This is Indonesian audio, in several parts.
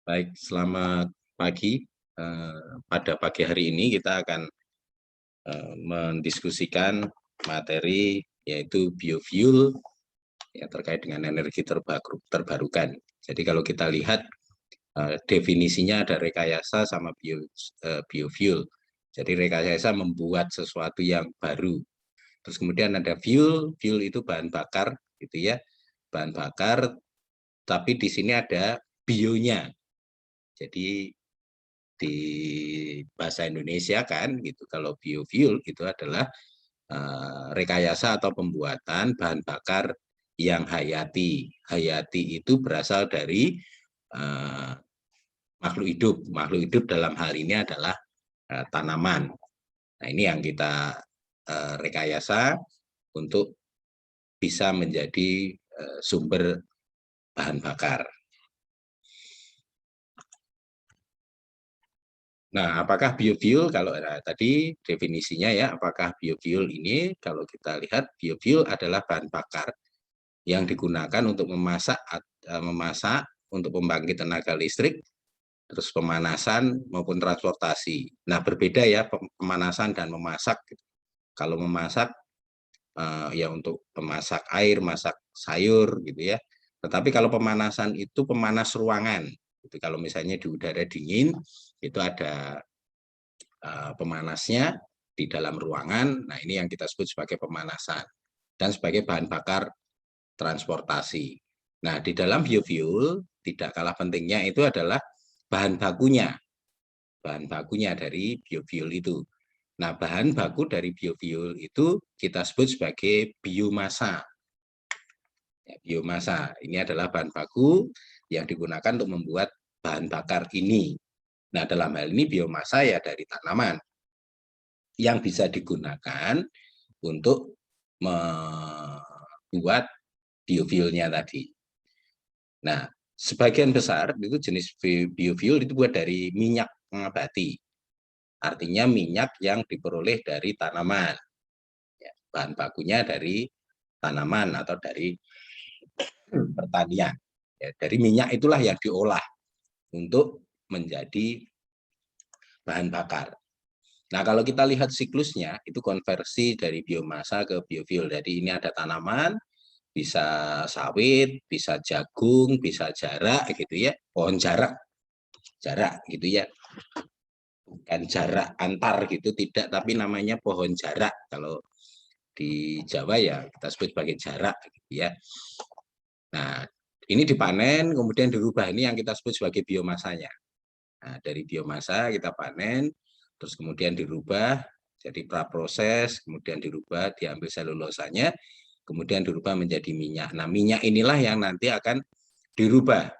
Baik, selamat pagi. Pada pagi hari ini kita akan mendiskusikan materi yaitu biofuel ya, terkait dengan energi terbarukan. Jadi kalau kita lihat definisinya ada rekayasa sama biofuel. Jadi rekayasa membuat sesuatu yang baru. Terus kemudian ada fuel itu bahan bakar gitu ya, bahan bakar. Tapi di sini ada bionya. Jadi di bahasa Indonesia kan gitu, kalau biofuel itu adalah rekayasa atau pembuatan bahan bakar yang hayati. Hayati itu berasal dari uh, makhluk hidup. Makhluk hidup dalam hal ini adalah tanaman. Nah, ini yang kita rekayasa untuk bisa menjadi sumber bahan bakar. Nah, apakah biofuel, kalau tadi definisinya ya, apakah biofuel ini, kalau kita lihat biofuel adalah bahan bakar yang digunakan untuk memasak untuk pembangkit tenaga listrik, terus pemanasan maupun transportasi. Nah, berbeda ya pemanasan dan memasak. Kalau memasak ya untuk memasak air, masak sayur gitu ya. Tetapi kalau pemanasan itu pemanas ruangan. Itu kalau misalnya di udara dingin itu ada pemanasnya di dalam ruangan. Nah, ini yang kita sebut sebagai pemanasan dan sebagai bahan bakar transportasi. Nah, di dalam biofuel tidak kalah pentingnya itu adalah bahan bakunya. Bahan bakunya dari biofuel itu. Nah, bahan baku dari biofuel itu kita sebut sebagai biomasa. Ya, biomasa ini adalah bahan baku yang digunakan untuk membuat bahan bakar ini. Nah, dalam hal ini biomasa ya dari tanaman yang bisa digunakan untuk membuat biofuelnya tadi. Nah, sebagian besar itu jenis biofuel itu buat dari minyak nabati. Artinya minyak yang diperoleh dari tanaman. Ya, bahan bakunya dari tanaman atau dari pertanian. Ya, dari minyak itulah yang diolah untuk menjadi bahan bakar. Nah, kalau kita lihat siklusnya, itu konversi dari biomasa ke biofuel. Jadi ini ada tanaman, bisa sawit, bisa jagung, bisa jarak gitu ya, pohon jarak gitu ya. Bukan jarak antar gitu, tidak, tapi namanya pohon jarak. Kalau di Jawa ya kita sebut sebagai jarak gitu ya. Nah, ini dipanen, kemudian dirubah. Ini yang kita sebut sebagai biomasanya. Nah, dari biomasa kita panen, terus kemudian dirubah, jadi praproses, kemudian dirubah, diambil selulosanya, kemudian dirubah menjadi minyak. Nah, minyak inilah yang nanti akan dirubah.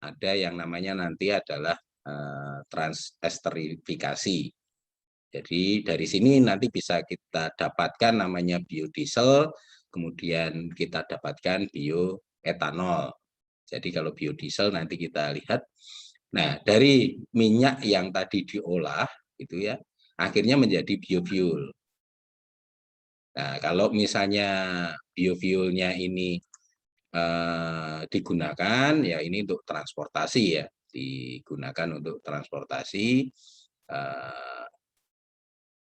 Ada yang namanya nanti adalah transesterifikasi. Jadi dari sini nanti bisa kita dapatkan namanya biodiesel, kemudian kita dapatkan bioetanol. Jadi kalau biodiesel nanti kita lihat. Nah, dari minyak yang tadi diolah itu ya, akhirnya menjadi biofuel. Nah, kalau misalnya biofuelnya ini digunakan ya ini untuk transportasi ya, digunakan untuk transportasi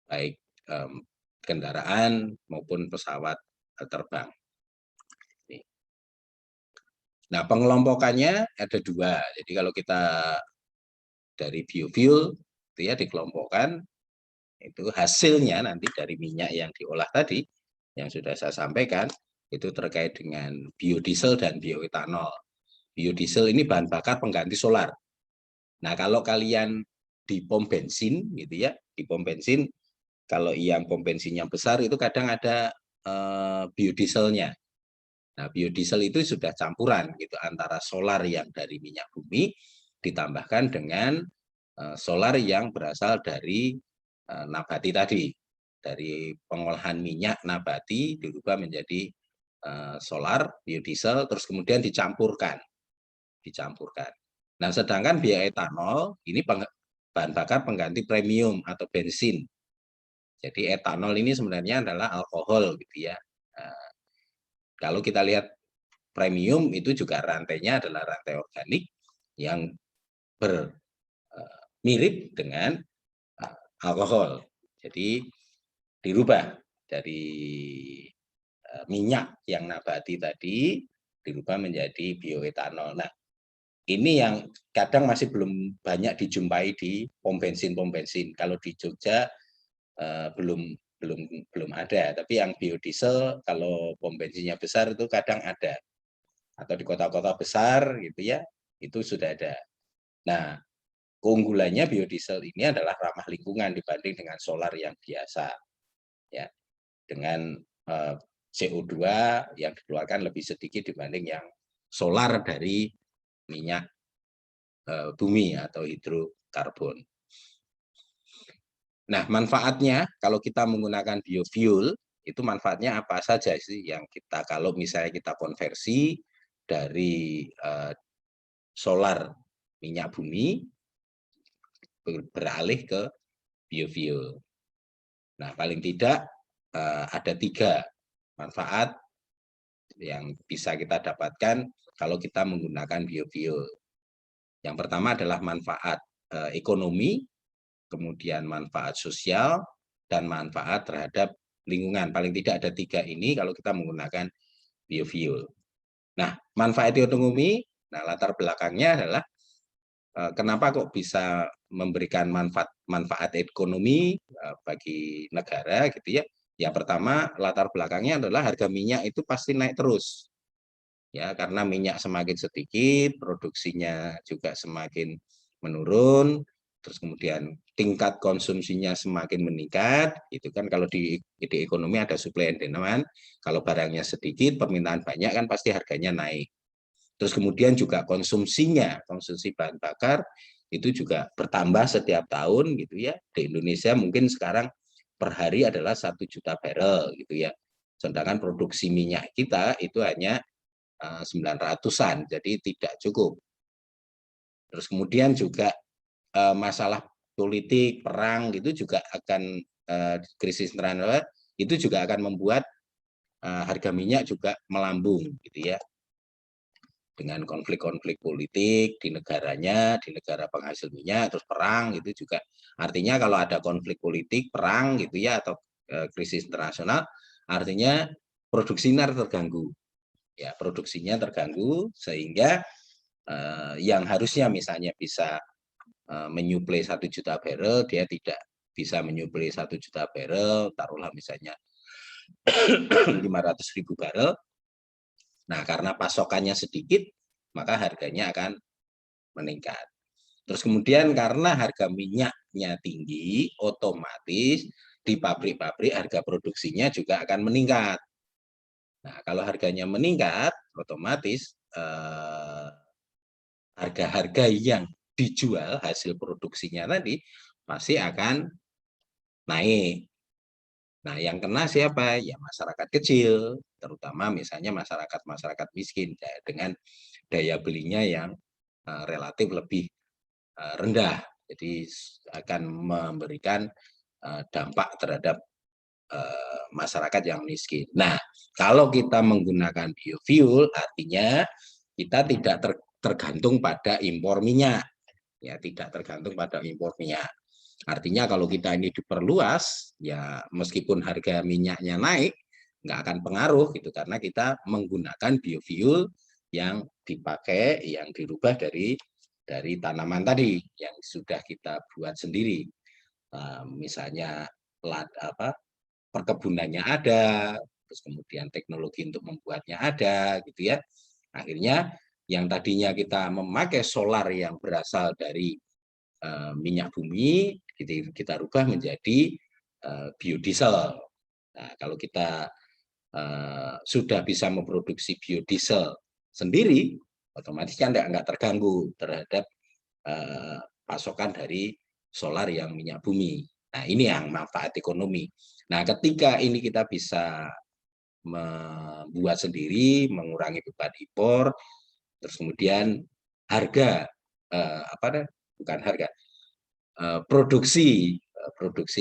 baik kendaraan maupun pesawat terbang. Nah, pengelompokannya ada dua. Jadi kalau kita dari biofuel itu ya dikelompokkan, itu hasilnya nanti dari minyak yang diolah tadi yang sudah saya sampaikan itu terkait dengan biodiesel dan bioetanol. Biodiesel ini bahan bakar pengganti solar. Nah, kalau kalian di pom bensin gitu ya, di pom bensin kalau yang pom bensin yang besar itu kadang ada biodieselnya. Nah, biodiesel itu sudah campuran gitu antara solar yang dari minyak bumi ditambahkan dengan solar yang berasal dari nabati tadi. Dari pengolahan minyak nabati dirubah menjadi solar, biodiesel, terus kemudian dicampurkan. Nah, sedangkan bioetanol ini bahan bakar pengganti premium atau bensin. Jadi etanol ini sebenarnya adalah alkohol gitu ya. Nah, kalau kita lihat premium itu juga rantainya adalah rantai organik yang mirip dengan alkohol. Jadi dirubah dari minyak yang nabati tadi dirubah menjadi bioetanol. Nah, ini yang kadang masih belum banyak dijumpai di pom bensin. Kalau di Jogja belum belum ada, tapi yang biodiesel kalau pom bensinnya besar itu kadang ada, atau di kota-kota besar gitu ya, itu sudah ada. Nah, keunggulannya biodiesel ini adalah ramah lingkungan dibanding dengan solar yang biasa, ya, dengan CO2 yang dikeluarkan lebih sedikit dibanding yang solar dari minyak bumi atau hidrokarbon. Nah, manfaatnya kalau kita menggunakan biofuel, itu manfaatnya apa saja sih yang kita, kalau misalnya kita konversi dari solar minyak bumi beralih ke biofuel. Nah, paling tidak ada 3 manfaat yang bisa kita dapatkan kalau kita menggunakan biofuel. Yang pertama adalah manfaat ekonomi, kemudian manfaat sosial, dan manfaat terhadap lingkungan. Paling tidak ada 3 ini kalau kita menggunakan biofuel. Nah, manfaat ekonomi, nah latar belakangnya adalah kenapa kok bisa memberikan manfaat ekonomi bagi negara gitu ya. Yang pertama, latar belakangnya adalah harga minyak itu pasti naik terus. Ya, karena minyak semakin sedikit, produksinya juga semakin menurun, terus kemudian tingkat konsumsinya semakin meningkat. Itu kan kalau di ekonomi ada supply and demand, kalau barangnya sedikit, permintaan banyak kan pasti harganya naik. Terus kemudian juga konsumsi bahan bakar itu juga bertambah setiap tahun gitu ya. Di Indonesia mungkin sekarang per hari adalah 1 juta barrel gitu ya. Sedangkan produksi minyak kita itu hanya 900-an, jadi tidak cukup. Terus kemudian juga masalah politik, perang gitu juga akan krisis internasional itu juga akan membuat harga minyak juga melambung gitu ya. Dengan konflik-konflik politik di negaranya, di negara penghasil minyak, terus perang gitu juga. Artinya kalau ada konflik politik, perang gitu ya, atau krisis internasional, artinya produksinya terganggu. Ya, produksinya terganggu sehingga yang harusnya misalnya bisa menyuplai 1 juta barrel, dia tidak bisa menyuplai 1 juta barrel, taruhlah misalnya 500.000 barrel. Nah, karena pasokannya sedikit, maka harganya akan meningkat. Terus kemudian karena harga minyaknya tinggi, otomatis di pabrik-pabrik harga produksinya juga akan meningkat. Nah, kalau harganya meningkat, otomatis harga-harga yang dijual hasil produksinya tadi pasti akan naik. Nah, yang kena siapa? Ya masyarakat kecil, terutama misalnya masyarakat miskin dengan daya belinya yang relatif lebih rendah. Jadi akan memberikan dampak terhadap masyarakat yang miskin. Nah, kalau kita menggunakan biofuel, artinya kita tidak tergantung pada impor minyak. Ya, tidak tergantung pada impor minyak. Artinya kalau kita ini diperluas, ya meskipun harga minyaknya naik, nggak akan pengaruh gitu karena kita menggunakan biofuel yang dipakai, yang dirubah dari tanaman tadi yang sudah kita buat sendiri. Misalnya perkebunannya ada, terus kemudian teknologi untuk membuatnya ada, gitu ya. Akhirnya yang tadinya kita memakai solar yang berasal dari minyak bumi, kita rubah menjadi biodiesel. Nah, kalau kita sudah bisa memproduksi biodiesel sendiri, otomatis kan nggak terganggu terhadap pasokan dari solar yang minyak bumi. Nah, ini yang manfaat ekonomi. Nah, ketika ini kita bisa membuat sendiri, mengurangi beban impor, terus kemudian harga bukan harga, produksi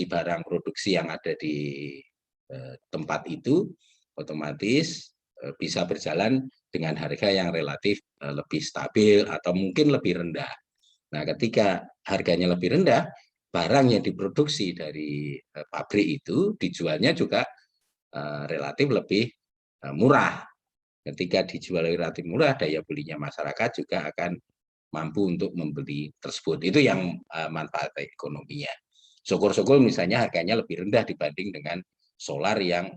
barang produksi yang ada di tempat itu otomatis bisa berjalan dengan harga yang relatif lebih stabil atau mungkin lebih rendah. Nah, ketika harganya lebih rendah, barang yang diproduksi dari pabrik itu dijualnya juga relatif lebih murah. Ketika dijual relatif murah, daya belinya masyarakat juga akan mampu untuk membeli tersebut. Itu yang manfaat ekonominya. Syukur-syukur misalnya harganya lebih rendah dibanding dengan solar yang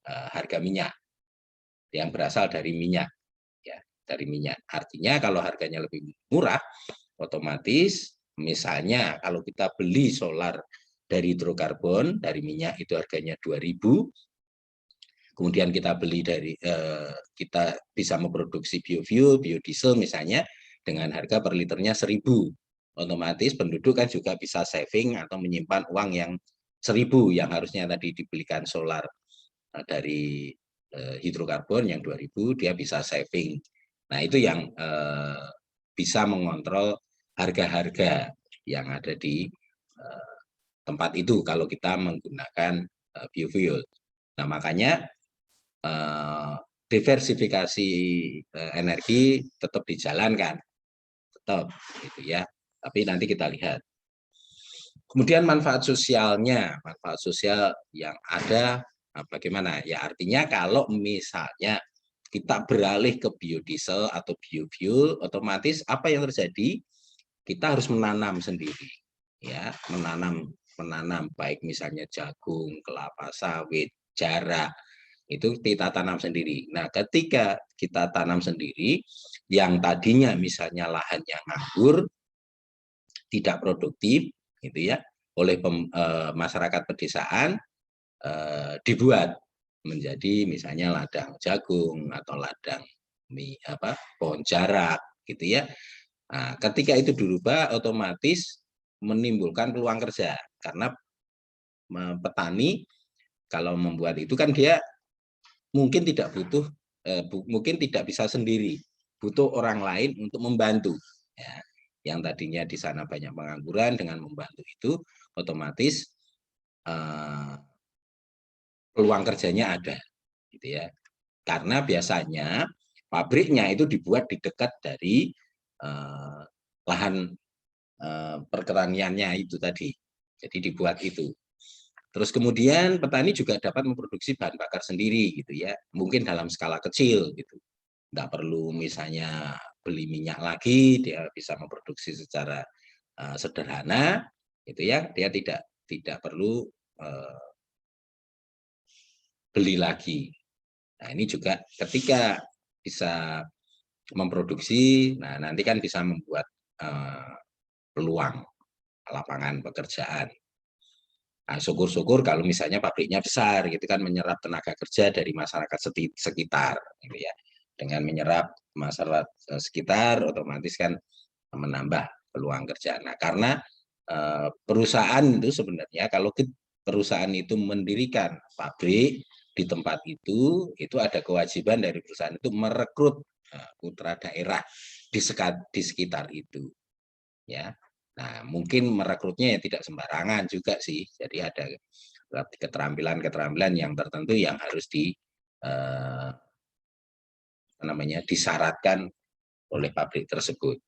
harga minyak, yang berasal dari minyak, ya, dari minyak. Artinya kalau harganya lebih murah, otomatis misalnya kalau kita beli solar dari hidrokarbon, dari minyak itu harganya 2.000, kemudian kita beli dari kita bisa memproduksi biofuel, biodiesel misalnya dengan harga per liternya 1.000, otomatis penduduk kan juga bisa saving atau menyimpan uang yang 1.000 yang harusnya tadi dibelikan solar dari hidrokarbon yang 2.000, dia bisa saving. Nah, itu yang bisa mengontrol harga-harga yang ada di tempat itu kalau kita menggunakan biofuel. Nah, makanya diversifikasi energi tetap dijalankan, tetap gitu ya. Tapi nanti kita lihat. Kemudian manfaat sosial yang ada bagaimana? Ya artinya kalau misalnya kita beralih ke biodiesel atau biofuel, otomatis apa yang terjadi? Kita harus menanam sendiri, ya, menanam baik misalnya jagung, kelapa sawit, jarak, itu kita tanam sendiri. Nah, ketika kita tanam sendiri, yang tadinya misalnya lahannya nganggur, tidak produktif, gitu ya, oleh masyarakat pedesaan dibuat menjadi misalnya ladang jagung atau ladang pohon jarak, gitu ya. Nah, ketika itu dirubah, otomatis menimbulkan peluang kerja karena petani kalau membuat itu kan dia mungkin tidak butuh, mungkin tidak bisa sendiri, butuh orang lain untuk membantu. Ya. Yang tadinya di sana banyak pengangguran, dengan membantu itu otomatis peluang kerjanya ada, gitu ya. Karena biasanya pabriknya itu dibuat di dekat dari lahan pertaniannya itu tadi, jadi dibuat itu. Terus kemudian petani juga dapat memproduksi bahan bakar sendiri gitu ya, mungkin dalam skala kecil gitu. Nggak perlu misalnya beli minyak lagi, dia bisa memproduksi secara sederhana gitu ya, dia tidak perlu beli lagi. Nah, ini juga ketika bisa memproduksi, nah nanti kan bisa membuat peluang lapangan pekerjaan. Nah, syukur-syukur kalau misalnya pabriknya besar gitu kan, menyerap tenaga kerja dari masyarakat sekitar gitu ya. Dengan menyerap masyarakat sekitar otomatis kan menambah peluang kerja. Nah, karena perusahaan itu sebenarnya kalau perusahaan itu mendirikan pabrik di tempat itu ada kewajiban dari perusahaan itu merekrut putra daerah di sekitar itu, ya. Nah, mungkin merekrutnya ya tidak sembarangan juga sih. Jadi ada keterampilan-keterampilan yang tertentu yang harus disyaratkan oleh pabrik tersebut.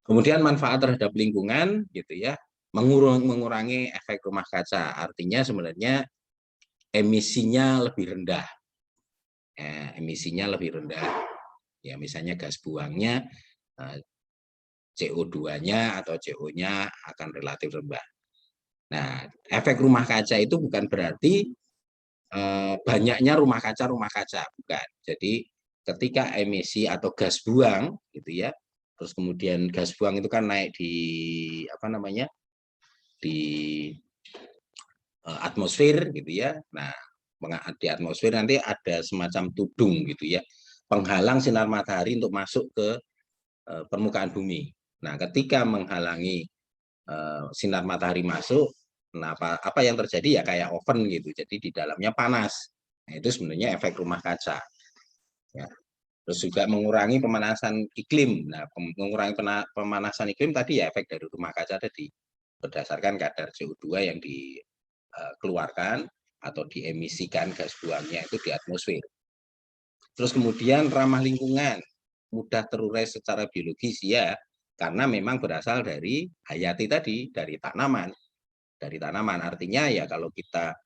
Kemudian manfaat terhadap lingkungan gitu ya, mengurangi efek rumah kaca. Artinya sebenarnya emisinya lebih rendah. Emisinya lebih rendah. Ya, misalnya gas buangnya CO2-nya atau CO-nya akan relatif rendah. Nah, efek rumah kaca itu bukan berarti banyaknya rumah kaca, bukan. Jadi ketika emisi atau gas buang gitu ya, terus kemudian gas buang itu kan naik di di atmosfer gitu ya. Nah, di atmosfer nanti ada semacam tudung gitu ya, penghalang sinar matahari untuk masuk ke permukaan bumi. Nah, ketika menghalangi sinar matahari masuk, nah apa yang terjadi ya kayak oven gitu, jadi di dalamnya panas. Nah, itu sebenarnya efek rumah kaca. Ya. Terus juga mengurangi pemanasan iklim. Nah, mengurangi pemanasan iklim tadi ya efek dari rumah kaca tadi, berdasarkan kadar CO2 yang dikeluarkan atau diemisikan gas buangnya itu di atmosfer. Terus kemudian ramah lingkungan, mudah terurai secara biologis ya. karena memang berasal dari hayati tadi, dari tanaman. Dari tanaman artinya ya kalau kita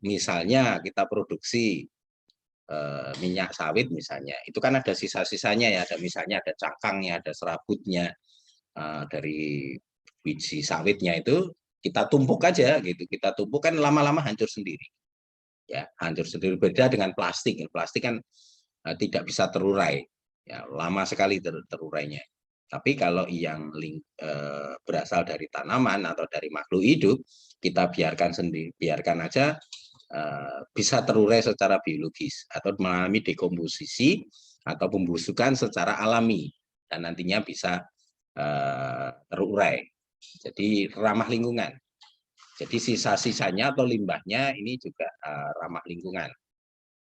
misalnya kita produksi minyak sawit misalnya, itu kan ada sisa-sisanya ya, ada misalnya ada cangkangnya, ada serabutnya dari biji sawitnya itu kita tumpuk aja gitu, kita tumpuk kan lama-lama hancur sendiri, ya hancur sendiri. Beda dengan plastik, plastik kan tidak bisa terurai, ya lama sekali terurainya. Tapi kalau yang berasal dari tanaman atau dari makhluk hidup, kita biarkan sendiri, biarkan aja bisa terurai secara biologis atau mengalami dekomposisi atau pembusukan secara alami dan nantinya bisa terurai. Jadi ramah lingkungan. Jadi sisa-sisanya atau limbahnya ini juga ramah lingkungan.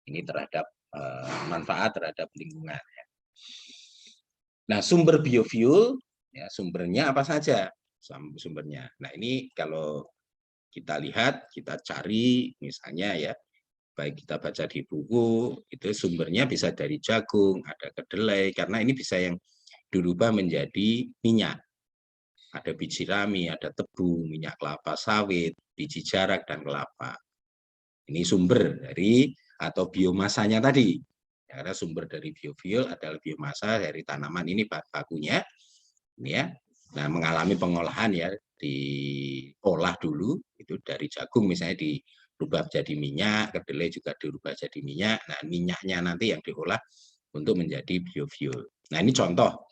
Ini terhadap manfaat terhadap lingkungan. Nah, sumber biofuel, ya, sumbernya apa saja? Sumbernya. Nah, ini kalau kita lihat, kita cari, misalnya ya, baik kita baca di buku, itu sumbernya bisa dari jagung, ada kedelai, karena ini bisa yang dirubah menjadi minyak. Ada biji rami, ada tebu, minyak kelapa sawit, biji jarak, dan kelapa. Ini sumber dari atau biomasanya tadi. Karena sumber dari biofuel adalah biomasa dari tanaman ini bakunya, ini ya. Nah, mengalami pengolahan ya, diolah dulu itu dari jagung misalnya dirubah jadi minyak, kedelai juga dirubah jadi minyak. Nah, minyaknya nanti yang diolah untuk menjadi biofuel. Nah, ini contoh.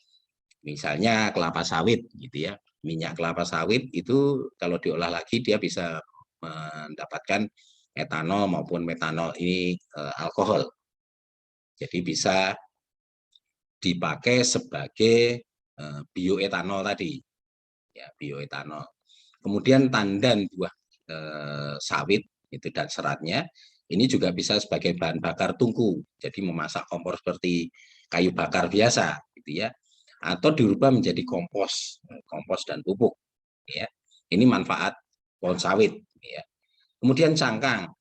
Misalnya kelapa sawit gitu ya. Minyak kelapa sawit itu kalau diolah lagi dia bisa mendapatkan etanol maupun metanol, ini alkohol. Jadi bisa dipakai sebagai bioetanol tadi. Ya, bioetanol. Kemudian tandan buah sawit itu dan seratnya ini juga bisa sebagai bahan bakar tungku. Jadi memasak kompor seperti kayu bakar biasa gitu ya. Atau dirubah menjadi kompos dan pupuk ya. Ini manfaat pohon sawit ya. Kemudian cangkang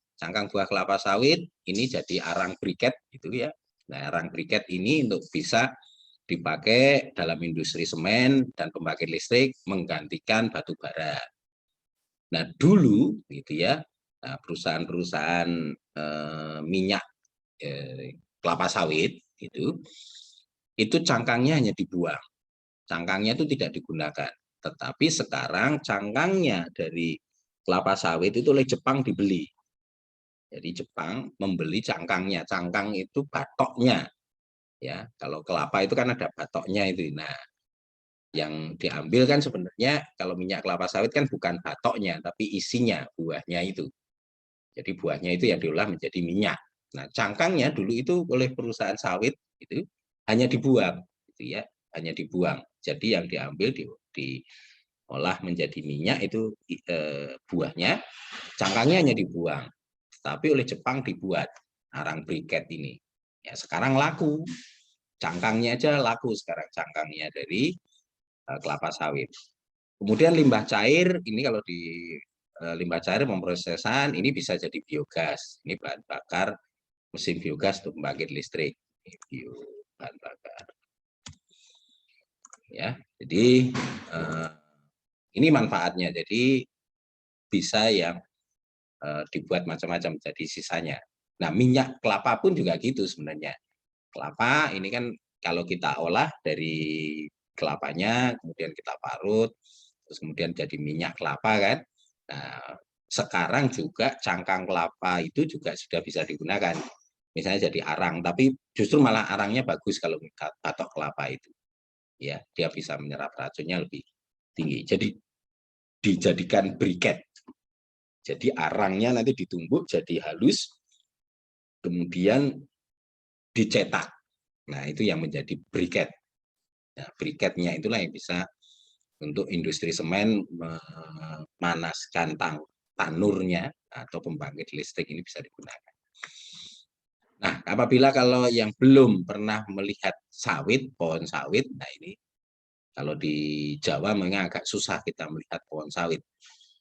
buah kelapa sawit ini jadi arang briket gitu ya. Nah, arang briket ini untuk bisa dipakai dalam industri semen dan pembangkit listrik menggantikan batu bara. Nah, dulu gitu ya, perusahaan-perusahaan minyak kelapa sawit itu cangkangnya hanya dibuang. Cangkangnya itu tidak digunakan. Tetapi sekarang cangkangnya dari kelapa sawit itu oleh Jepang dibeli. Jadi Jepang membeli cangkangnya. Cangkang itu batoknya. Ya, kalau kelapa itu kan ada batoknya itu. Nah, yang diambil kan sebenarnya kalau minyak kelapa sawit kan bukan batoknya, tapi isinya, buahnya itu. Jadi buahnya itu yang diolah menjadi minyak. Nah, cangkangnya dulu itu oleh perusahaan sawit itu hanya dibuang, gitu ya, hanya dibuang. Jadi yang diambil diolah menjadi minyak itu buahnya, cangkangnya hanya dibuang. Tapi oleh Jepang dibuat arang briket ini. Ya, sekarang laku. Cangkangnya aja laku sekarang, cangkangnya dari kelapa sawit. Kemudian limbah cair, ini kalau di limbah cair pemrosesan, ini bisa jadi biogas. Ini bahan bakar mesin biogas untuk membangkit listrik. Ini bahan bakar. Ya, jadi ini manfaatnya. Jadi bisa yang dibuat macam-macam jadi sisanya. Nah, minyak kelapa pun juga gitu sebenarnya. Kelapa ini kan kalau kita olah dari kelapanya, kemudian kita parut, terus kemudian jadi minyak kelapa kan. Nah, sekarang juga cangkang kelapa itu juga sudah bisa digunakan. Misalnya jadi arang, tapi justru malah arangnya bagus kalau batok kelapa itu. Ya, dia bisa menyerap racunnya lebih tinggi. Jadi dijadikan briket. Jadi arangnya nanti ditumbuk jadi halus, kemudian dicetak. Nah, itu yang menjadi briket. Nah, briketnya itulah yang bisa untuk industri semen memanaskan tanurnya atau pembangkit listrik ini bisa digunakan. Nah, apabila kalau yang belum pernah melihat sawit, pohon sawit, nah ini kalau di Jawa memang agak susah kita melihat pohon sawit.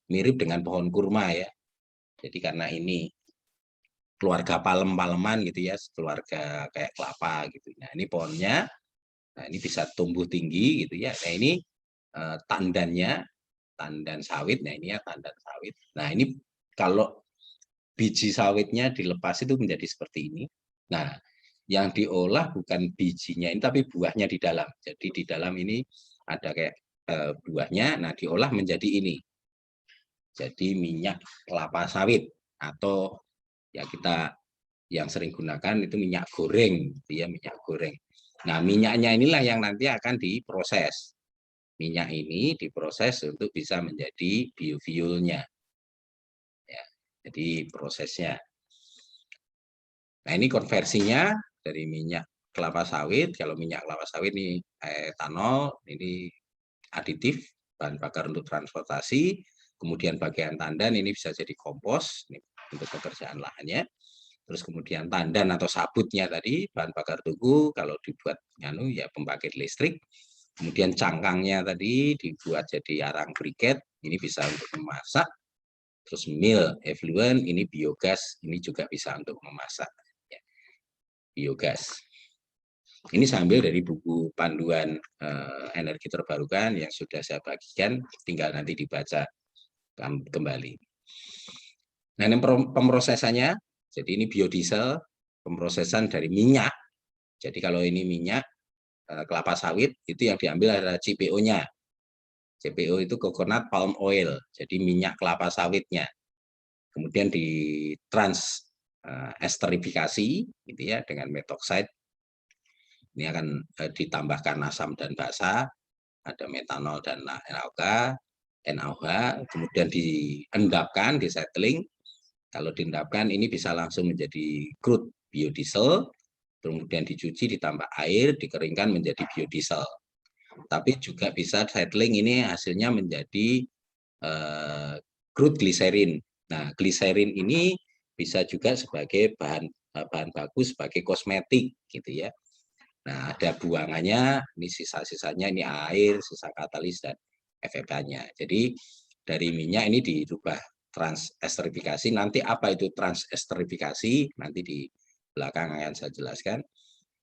Mirip dengan pohon kurma ya. Jadi karena ini keluarga palem-paleman gitu ya, keluarga kayak kelapa gitu. Nah, ini pohonnya Nah, ini bisa tumbuh tinggi gitu ya. Nah, ini tandannya, tandan sawit. Nah, ini ya tandan sawit. Nah, ini kalau biji sawitnya dilepas itu menjadi seperti ini. Nah, yang diolah bukan bijinya ini, tapi buahnya di dalam. Jadi di dalam ini ada kayak buahnya, nah diolah menjadi ini. Jadi minyak kelapa sawit, atau ya kita yang sering gunakan itu minyak goreng, ya minyak goreng. Nah, minyaknya inilah yang nanti akan diproses. Minyak ini diproses untuk bisa menjadi biofuelnya. Ya, jadi prosesnya. Nah, ini konversinya dari minyak kelapa sawit. Kalau minyak kelapa sawit ini etanol, ini aditif, bahan bakar untuk transportasi. Kemudian bagian tandan ini bisa jadi kompos, ini untuk pekerjaan lahannya. Terus kemudian tandan atau sabutnya tadi, bahan bakar tugu, kalau dibuat ya pembangkit listrik. Kemudian cangkangnya tadi dibuat jadi arang briket, ini bisa untuk memasak. Terus mil effluent, ini biogas, ini juga bisa untuk memasak. Ya, biogas. Ini sambil dari buku panduan energi terbarukan yang sudah saya bagikan, tinggal nanti dibaca kembali. Nah, ini pemrosesannya, jadi ini biodiesel, pemrosesan dari minyak. Jadi kalau ini minyak kelapa sawit, itu yang diambil adalah CPO-nya. CPO itu coconut palm oil, jadi minyak kelapa sawitnya. Kemudian di trans esterifikasi, gitu ya, dengan metoxide. Ini akan ditambahkan asam dan basa, ada metanol dan NaOH, kemudian diendapkan, disettling. Kalau diendapkan ini bisa langsung menjadi crude biodiesel, kemudian dicuci, ditambah air, dikeringkan menjadi biodiesel. Tapi juga bisa settling, ini hasilnya menjadi crude glycerin. Nah, glycerin ini bisa juga sebagai bahan baku sebagai kosmetik, gitu ya. Nah, ada buangannya, ini sisa-sisanya, ini air, sisa katalis, dan FFH-nya. Jadi, dari minyak ini dirubah transesterifikasi. Nanti apa itu transesterifikasi? Nanti di belakang akan saya jelaskan.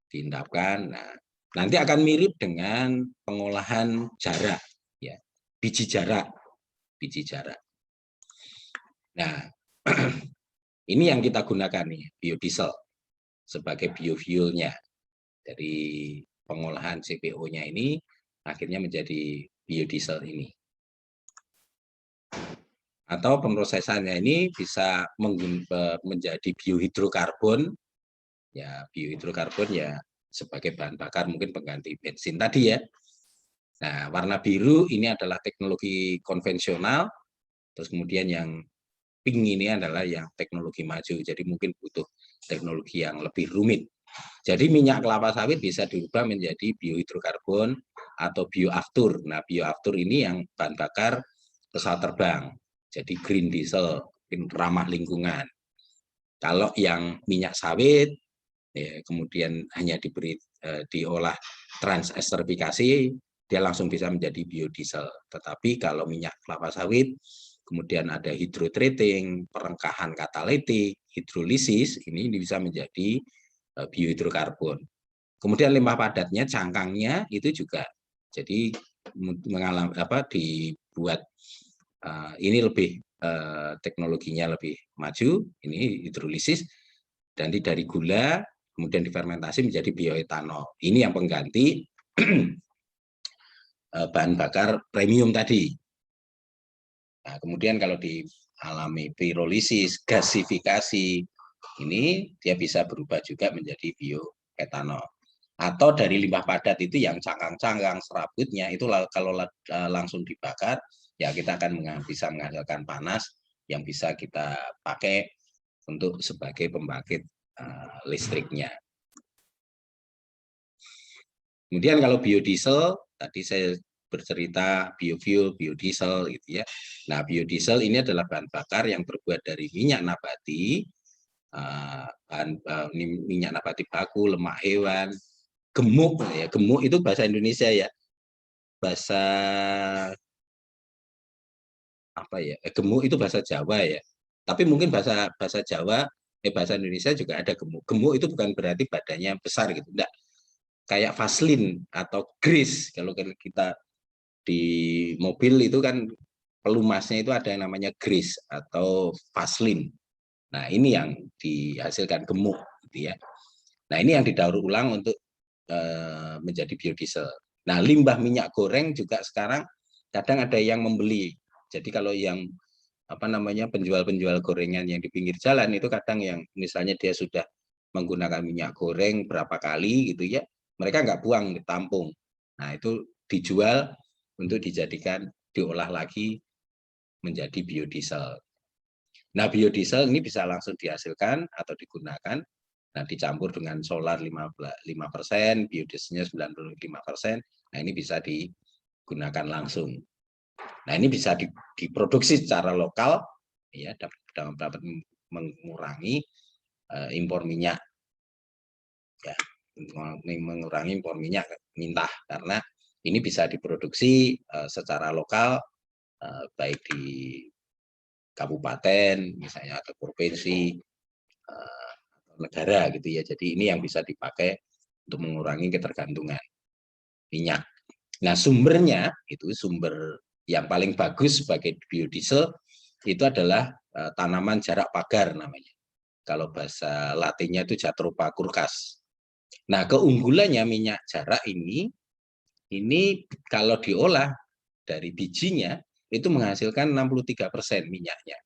Diendapkan. Nah, nanti akan mirip dengan pengolahan jarak, ya, biji jarak. Biji jarak. Nah, ini yang kita gunakan nih, biodiesel sebagai biofuelnya. Dari pengolahan CPO-nya ini akhirnya menjadi biodiesel ini. Atau pemrosesannya ini bisa menjadi biohidrokarbon. Ya, biohidrokarbon ya sebagai bahan bakar mungkin pengganti bensin tadi ya. Nah, warna biru ini adalah teknologi konvensional. Terus kemudian yang pink ini adalah yang teknologi maju. Jadi mungkin butuh teknologi yang lebih rumit. Jadi minyak kelapa sawit bisa dirubah menjadi biohidrokarbon atau bioaftur. Nah, bioaftur ini yang bahan bakar pesawat terbang. Jadi green diesel, ramah lingkungan. Kalau yang minyak sawit, ya, kemudian hanya diolah transesterifikasi, dia langsung bisa menjadi biodiesel. Tetapi kalau minyak kelapa sawit, kemudian ada hydrotreating, perengkahan katalitik, hidrolisis, ini bisa menjadi biohidrokarbon. Kemudian limbah padatnya, cangkangnya itu juga jadi dibuat ini lebih teknologinya lebih maju, ini hidrolisis, dan dari gula kemudian difermentasi menjadi bioetanol. Ini yang pengganti bahan bakar premium tadi. Nah, kemudian kalau dialami pirolisis, gasifikasi, ini dia bisa berubah juga menjadi bioetanol. Atau dari limbah padat itu yang cangkang-cangkang serabutnya itu kalau langsung dibakar, ya kita akan bisa menghasilkan panas yang bisa kita pakai untuk sebagai pembangkit listriknya. Kemudian kalau biodiesel, tadi saya bercerita biofuel, biodiesel gitu ya. Nah, biodiesel ini adalah bahan bakar yang terbuat dari minyak nabati, minyak nabati baku, lemak hewan, gemuk ya. Gemuk itu bahasa Indonesia ya. Bahasa apa ya? Gemuk itu bahasa Jawa ya. Tapi mungkin bahasa Jawa, bahasa Indonesia juga ada gemuk. Gemuk itu bukan berarti badannya besar gitu, enggak. kayak Vaseline atau grease. Kalau kita di mobil itu kan pelumasnya itu ada yang namanya grease atau Vaseline. Nah, ini yang dihasilkan gemuk gitu ya. Nah, ini yang didaur ulang untuk menjadi biodiesel. Nah, limbah minyak goreng juga sekarang kadang ada yang membeli. Jadi kalau yang apa namanya penjual-penjual gorengan yang di pinggir jalan itu kadang yang misalnya dia sudah menggunakan minyak goreng berapa kali gitu ya, mereka nggak buang, ditampung. Nah, itu dijual untuk dijadikan diolah lagi menjadi biodiesel. Nah, biodiesel ini bisa langsung dihasilkan atau digunakan. Nah, dicampur dengan solar 5%, biodieselnya 95%. Nah, ini bisa digunakan langsung. Nah, ini bisa diproduksi secara lokal, ya, dapat mengurangi impor minyak, ya, mengurangi impor minyak mentah karena ini bisa diproduksi secara lokal, baik di kabupaten misalnya atau provinsi atau negara gitu ya. Jadi ini yang bisa dipakai untuk mengurangi ketergantungan minyak. Nah, sumbernya itu sumber yang paling bagus sebagai biodiesel itu adalah tanaman jarak pagar namanya. Kalau bahasa Latinnya itu Jatropha curcas. Nah, keunggulannya minyak jarak ini kalau diolah dari bijinya itu menghasilkan 63% minyaknya.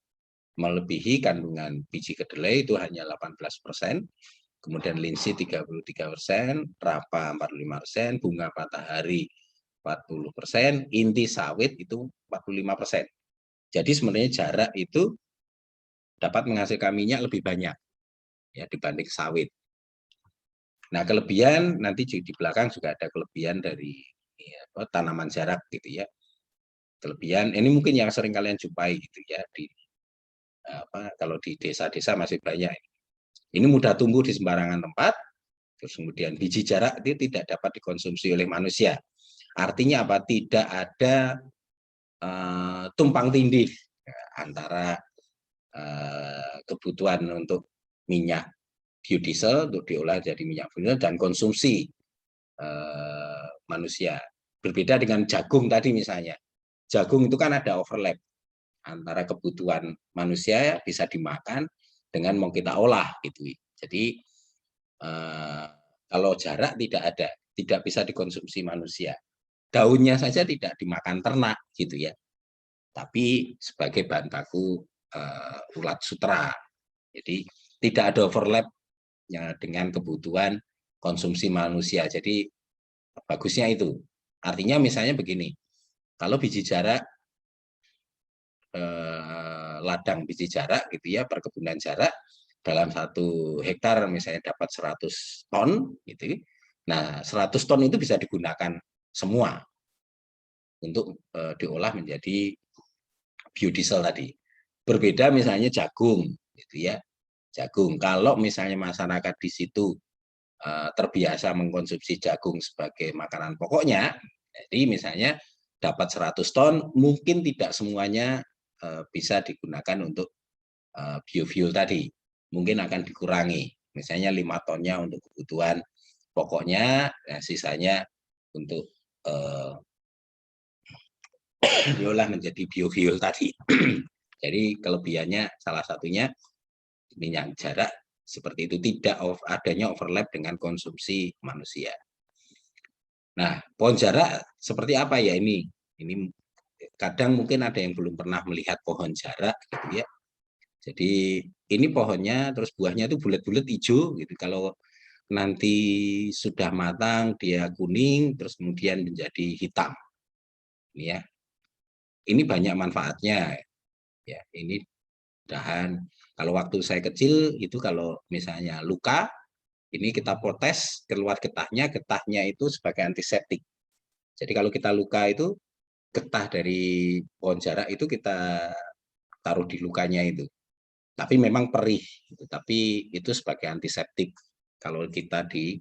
Melebihi kandungan biji kedelai itu hanya 18%, kemudian linsi 33%, rapa 45%, bunga matahari 40%, inti sawit itu 45%. Jadi sebenarnya jarak itu dapat menghasilkan minyak lebih banyak ya dibanding sawit. Nah, kelebihan nanti di belakang juga ada kelebihan dari ya, tanaman jarak gitu ya. Kelebihan ini mungkin yang sering kalian jumpai gitu ya di kalau di desa-desa masih banyak. Ini mudah tumbuh di sembarangan tempat, terus kemudian biji jarak itu tidak dapat dikonsumsi oleh manusia. Artinya apa? Tidak ada tumpang tindih antara kebutuhan untuk minyak biodiesel untuk diolah jadi minyak biodiesel dan konsumsi manusia. Berbeda dengan jagung tadi misalnya. Jagung itu kan ada overlap antara kebutuhan manusia bisa dimakan dengan mau kita olah gitu. Jadi kalau jarak tidak ada, tidak bisa dikonsumsi manusia. Daunnya saja tidak dimakan ternak gitu ya. Tapi sebagai bahan baku ulat sutra. Jadi tidak ada overlap ya, dengan kebutuhan konsumsi manusia. Jadi bagusnya itu. Artinya misalnya begini, kalau biji jarak ladang biji jarak gitu ya, perkebunan jarak dalam 1 hektar misalnya dapat 100 ton gitu. Nah, 100 ton itu bisa digunakan semua untuk diolah menjadi biodiesel tadi. Berbeda misalnya jagung gitu ya. Jagung kalau misalnya masyarakat di situ terbiasa mengkonsumsi jagung sebagai makanan pokoknya, jadi misalnya dapat 100 ton mungkin tidak semuanya bisa digunakan untuk biofuel tadi, mungkin akan dikurangi, misalnya 5 tonnya untuk kebutuhan pokoknya, nah sisanya untuk diolah menjadi biofuel tadi. Jadi kelebihannya salah satunya minyak jarak seperti itu, tidak adanya overlap dengan konsumsi manusia. Nah, pohon jarak seperti apa ya ini? Ini kadang mungkin ada yang belum pernah melihat pohon jarak gitu ya. Jadi ini pohonnya terus buahnya itu bulat-bulat hijau gitu. Kalau nanti sudah matang dia kuning terus kemudian menjadi hitam. Ini ya. Ini banyak manfaatnya ya. Ini dahan. Kalau waktu saya kecil itu kalau misalnya luka ini kita potes keluar getahnya itu sebagai antiseptik. Jadi kalau kita luka itu getah dari pohon jarak itu kita taruh di lukanya itu. Tapi memang perih, gitu. Tapi itu sebagai antiseptik kalau kita di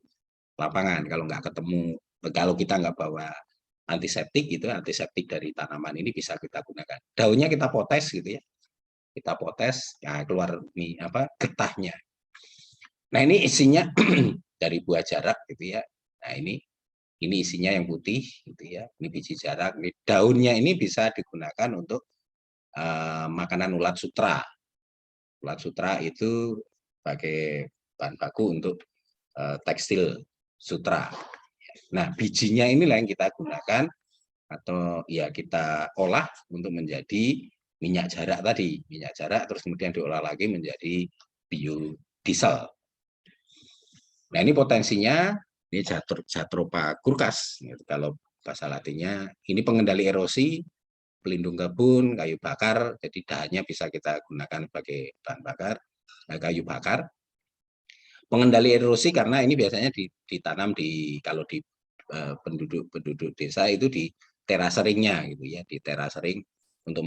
lapangan, kalau nggak ketemu, kalau kita nggak bawa antiseptik gitu, antiseptik dari tanaman ini bisa kita gunakan. Daunnya kita potes gitu ya, kita potes, nah keluar getahnya. Nah ini isinya dari buah jarak gitu ya. Nah, ini isinya yang putih gitu ya. Ini biji jarak. Ini daunnya ini bisa digunakan untuk makanan ulat sutra. Ulat sutra itu sebagai bahan baku untuk tekstil sutra. Nah, bijinya inilah yang kita gunakan atau ya kita olah untuk menjadi minyak jarak tadi. Minyak jarak terus kemudian diolah lagi menjadi biodiesel. Nah, ini potensinya, ini Jatropha curcas. Kalau bahasa latinnya, ini pengendali erosi, pelindung kebun, kayu bakar, jadi dahannya bisa kita gunakan sebagai bahan bakar, kayu bakar. Pengendali erosi karena ini biasanya ditanam kalau di penduduk desa itu di teraseringnya gitu ya, di terasering untuk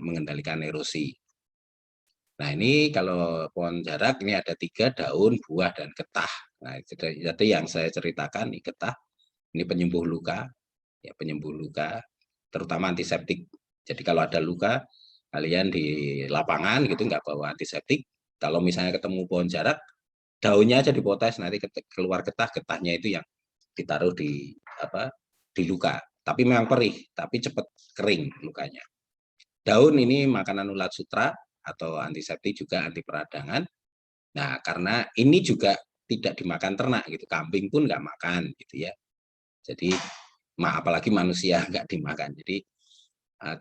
mengendalikan erosi. Nah, ini kalau pohon jarak ini ada 3, daun, buah, dan getah. Nah, jadi yang saya ceritakan ini getah, ini penyembuh luka, ya penyembuh luka, terutama antiseptik. Jadi kalau ada luka, kalian di lapangan gitu nggak bawa antiseptik. Kalau misalnya ketemu pohon jarak, daunnya aja dipotes, nanti keluar getah, getahnya itu yang ditaruh di luka. Tapi memang perih, tapi cepat kering lukanya. Daun ini makanan ulat sutra atau antiseptik juga anti peradangan. Nah, karena ini juga tidak dimakan ternak gitu, kambing pun nggak makan gitu ya. Jadi apalagi manusia nggak dimakan. Jadi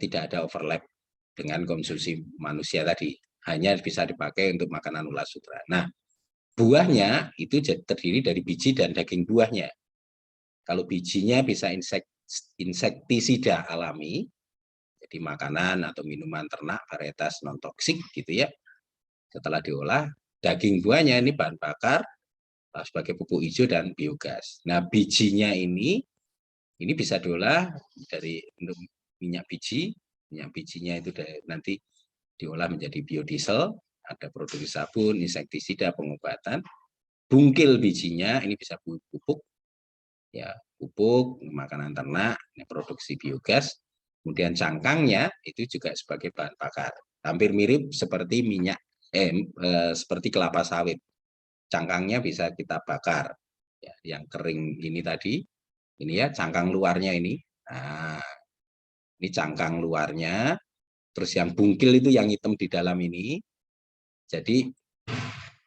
tidak ada overlap dengan konsumsi manusia tadi. Hanya bisa dipakai untuk makanan ulat sutra. Nah, buahnya itu terdiri dari biji dan daging buahnya. Kalau bijinya bisa insektisida alami, jadi makanan atau minuman ternak varietas non toksik gitu ya. Setelah diolah, daging buahnya ini bahan bakar sebagai pupuk hijau dan biogas. Nah, bijinya ini bisa diolah dari untuk minyak biji. Minyak bijinya itu nanti diolah menjadi biodiesel, ada produksi sabun, insektisida, pengobatan. Bungkil bijinya ini bisa pupuk, ya pupuk, makanan ternak, produksi biogas. Kemudian cangkangnya itu juga sebagai bahan bakar. Hampir mirip seperti minyak, seperti kelapa sawit. Cangkangnya bisa kita bakar. Ya, yang kering ini tadi, ini ya cangkang luarnya ini. Nah, ini cangkang luarnya. Terus yang bungkil itu yang hitam di dalam ini. Jadi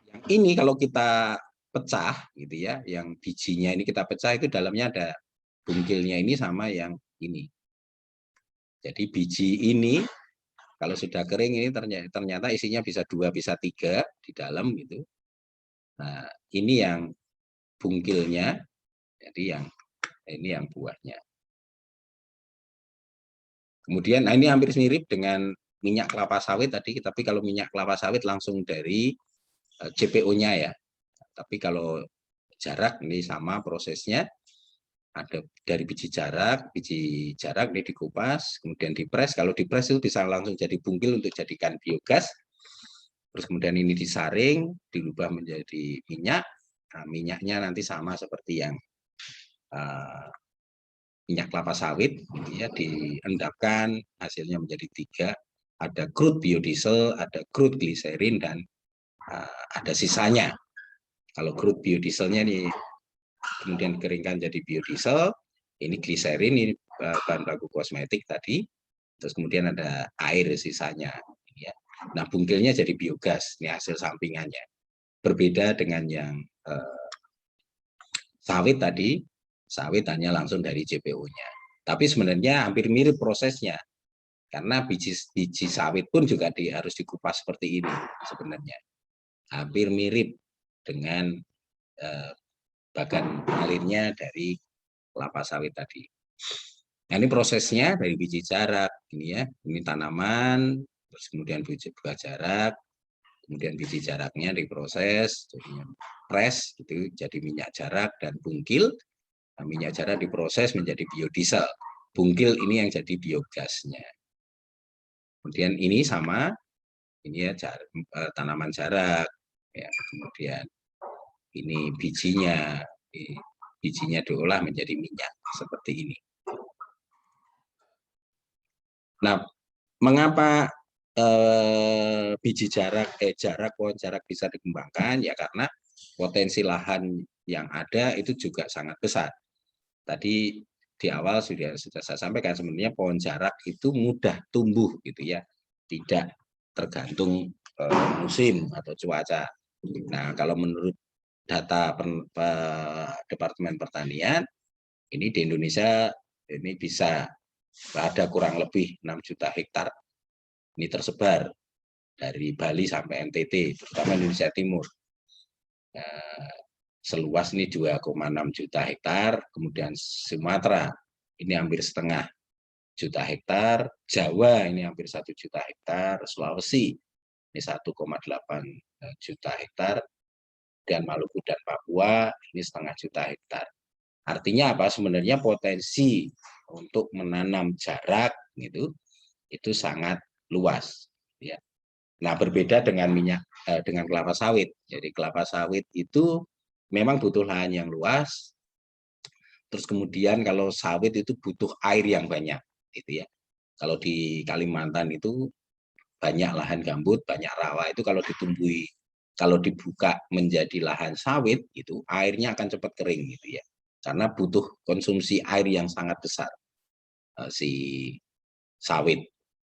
yang ini kalau kita pecah gitu ya, yang bijinya ini kita pecah itu dalamnya ada bungkilnya ini sama yang ini. Jadi biji ini kalau sudah kering ini ternyata isinya bisa 2, bisa 3 di dalam gitu. Nah, ini yang bungkilnya, jadi ini yang buahnya. Kemudian, nah ini hampir mirip dengan minyak kelapa sawit tadi, tapi kalau minyak kelapa sawit langsung dari CPO-nya ya. Tapi kalau jarak ini sama prosesnya, ada dari biji jarak ini dikupas, kemudian dipres. Kalau dipres itu bisa langsung jadi bungkil untuk jadikan biogas. Terus kemudian ini disaring, dirubah menjadi minyak. Nah, minyaknya nanti sama seperti yang minyak kelapa sawit, gitu ya, diendapkan, hasilnya menjadi 3. Ada crude biodiesel, ada crude gliserin, dan ada sisanya. Kalau crude biodieselnya ini kemudian dikeringkan jadi biodiesel, ini gliserin, ini bahan baku kosmetik tadi, terus kemudian ada air sisanya. Ya. Nah, bungkilnya jadi biogas, ini hasil sampingannya. Berbeda dengan yang sawit tadi, sawit hanya langsung dari JPO-nya. Tapi sebenarnya hampir mirip prosesnya, karena biji sawit pun juga harus dikupas seperti ini sebenarnya. Hampir mirip dengan bagan alirnya dari kelapa sawit tadi. Nah, ini prosesnya dari biji jarak, ini ya, ini tanaman, terus kemudian buah jarak, kemudian biji jaraknya diproses, jadinya press, gitu, jadi minyak jarak dan bungkil. Nah, minyak jarak diproses menjadi biodiesel. Bungkil ini yang jadi biogasnya. Kemudian ini sama, ini ya tanaman jarak, ya, kemudian ini bijinya diolah menjadi minyak seperti ini. Nah, mengapa biji pohon jarak bisa dikembangkan? Ya karena potensi lahan yang ada itu juga sangat besar. Tadi di awal sudah saya sampaikan, sebenarnya pohon jarak itu mudah tumbuh gitu ya, tidak tergantung musim atau cuaca. Nah, kalau menurut data Departemen Pertanian, ini di Indonesia ini bisa ada kurang lebih 6 juta hektar. Ini tersebar dari Bali sampai NTT, terutama Indonesia Timur. Seluas ini 2,6 juta hektar, kemudian Sumatera ini hampir setengah juta hektar, Jawa ini hampir 1 juta hektar, Sulawesi ini 1,8 juta hektar, dan Maluku dan Papua ini setengah juta hektar. Artinya apa? Sebenarnya potensi untuk menanam jarak itu sangat luas. Ya. Nah, berbeda dengan dengan kelapa sawit. Jadi kelapa sawit itu memang butuh lahan yang luas. Terus kemudian kalau sawit itu butuh air yang banyak, gitu ya. Kalau di Kalimantan itu banyak lahan gambut, banyak rawa, itu kalau ditumbuhi, kalau dibuka menjadi lahan sawit, itu airnya akan cepat kering, gitu ya. Karena butuh konsumsi air yang sangat besar si sawit,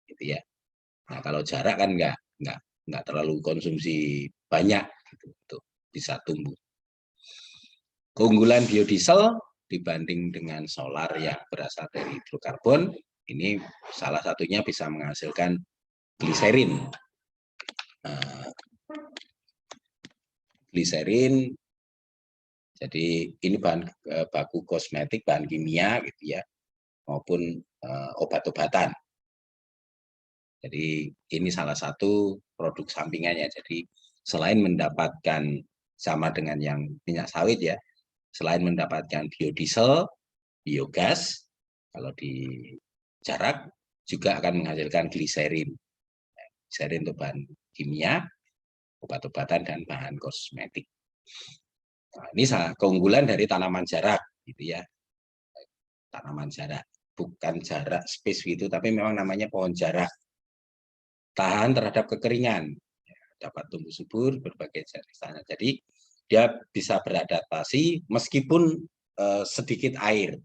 gitu ya. Nah, kalau jarak kan nggak terlalu konsumsi banyak gitu, untuk bisa tumbuh. Keunggulan biodiesel dibanding dengan solar yang berasal dari hidrokarbon, ini salah satunya bisa menghasilkan gliserin. Gliserin, jadi ini bahan baku kosmetik, bahan kimia gitu ya, maupun obat-obatan. Jadi ini salah satu produk sampingannya. Jadi selain mendapatkan sama dengan yang minyak sawit ya, selain mendapatkan biodiesel, biogas, kalau di jarak juga akan menghasilkan gliserin. Gliserin itu bahan kimia, obat-obatan, dan bahan kosmetik. Nah, ini keunggulan dari tanaman jarak, gitu ya. Tanaman jarak, bukan jarak space gitu, tapi memang namanya pohon jarak. Tahan terhadap kekeringan, dapat tumbuh subur berbagai jenis tanah. Jadi dia bisa beradaptasi meskipun sedikit air.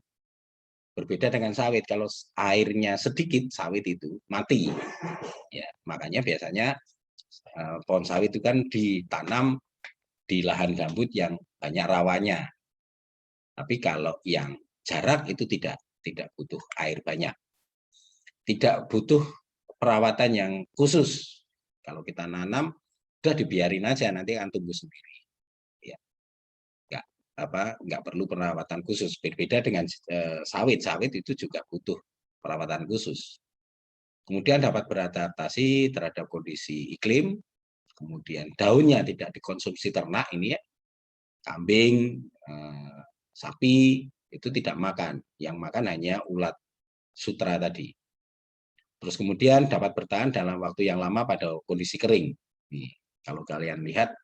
Berbeda dengan sawit, kalau airnya sedikit, sawit itu mati. Ya, makanya biasanya pohon sawit itu kan ditanam di lahan gambut yang banyak rawanya. Tapi kalau yang jarak itu tidak butuh air banyak. Tidak butuh perawatan yang khusus. Kalau kita nanam, udah dibiarin aja, nanti akan tumbuh sendiri. Ya. Nggak perlu perawatan khusus. Berbeda dengan sawit. Sawit itu juga butuh perawatan khusus. Kemudian dapat beradaptasi terhadap kondisi iklim. Kemudian daunnya tidak dikonsumsi ternak ini ya. Kambing, sapi itu tidak makan. Yang makan hanya ulat sutra tadi. Terus kemudian dapat bertahan dalam waktu yang lama pada kondisi kering. Nih, kalau kalian lihat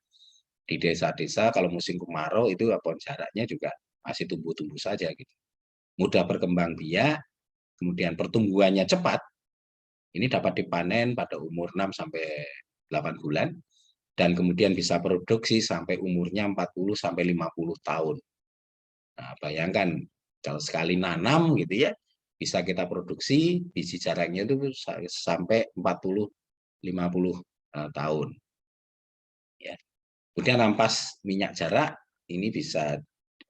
di desa-desa kalau musim kemarau itu pohon jaraknya juga masih tumbuh-tumbuh saja gitu. Mudah berkembang biak, kemudian pertumbuhannya cepat. Ini dapat dipanen pada umur 6 sampai 8 bulan dan kemudian bisa produksi sampai umurnya 40 sampai 50 tahun. Nah, bayangkan kalau sekali nanam gitu ya, bisa kita produksi biji jaraknya itu sampai 40-50 tahun. Ya. Kemudian ampas minyak jarak ini bisa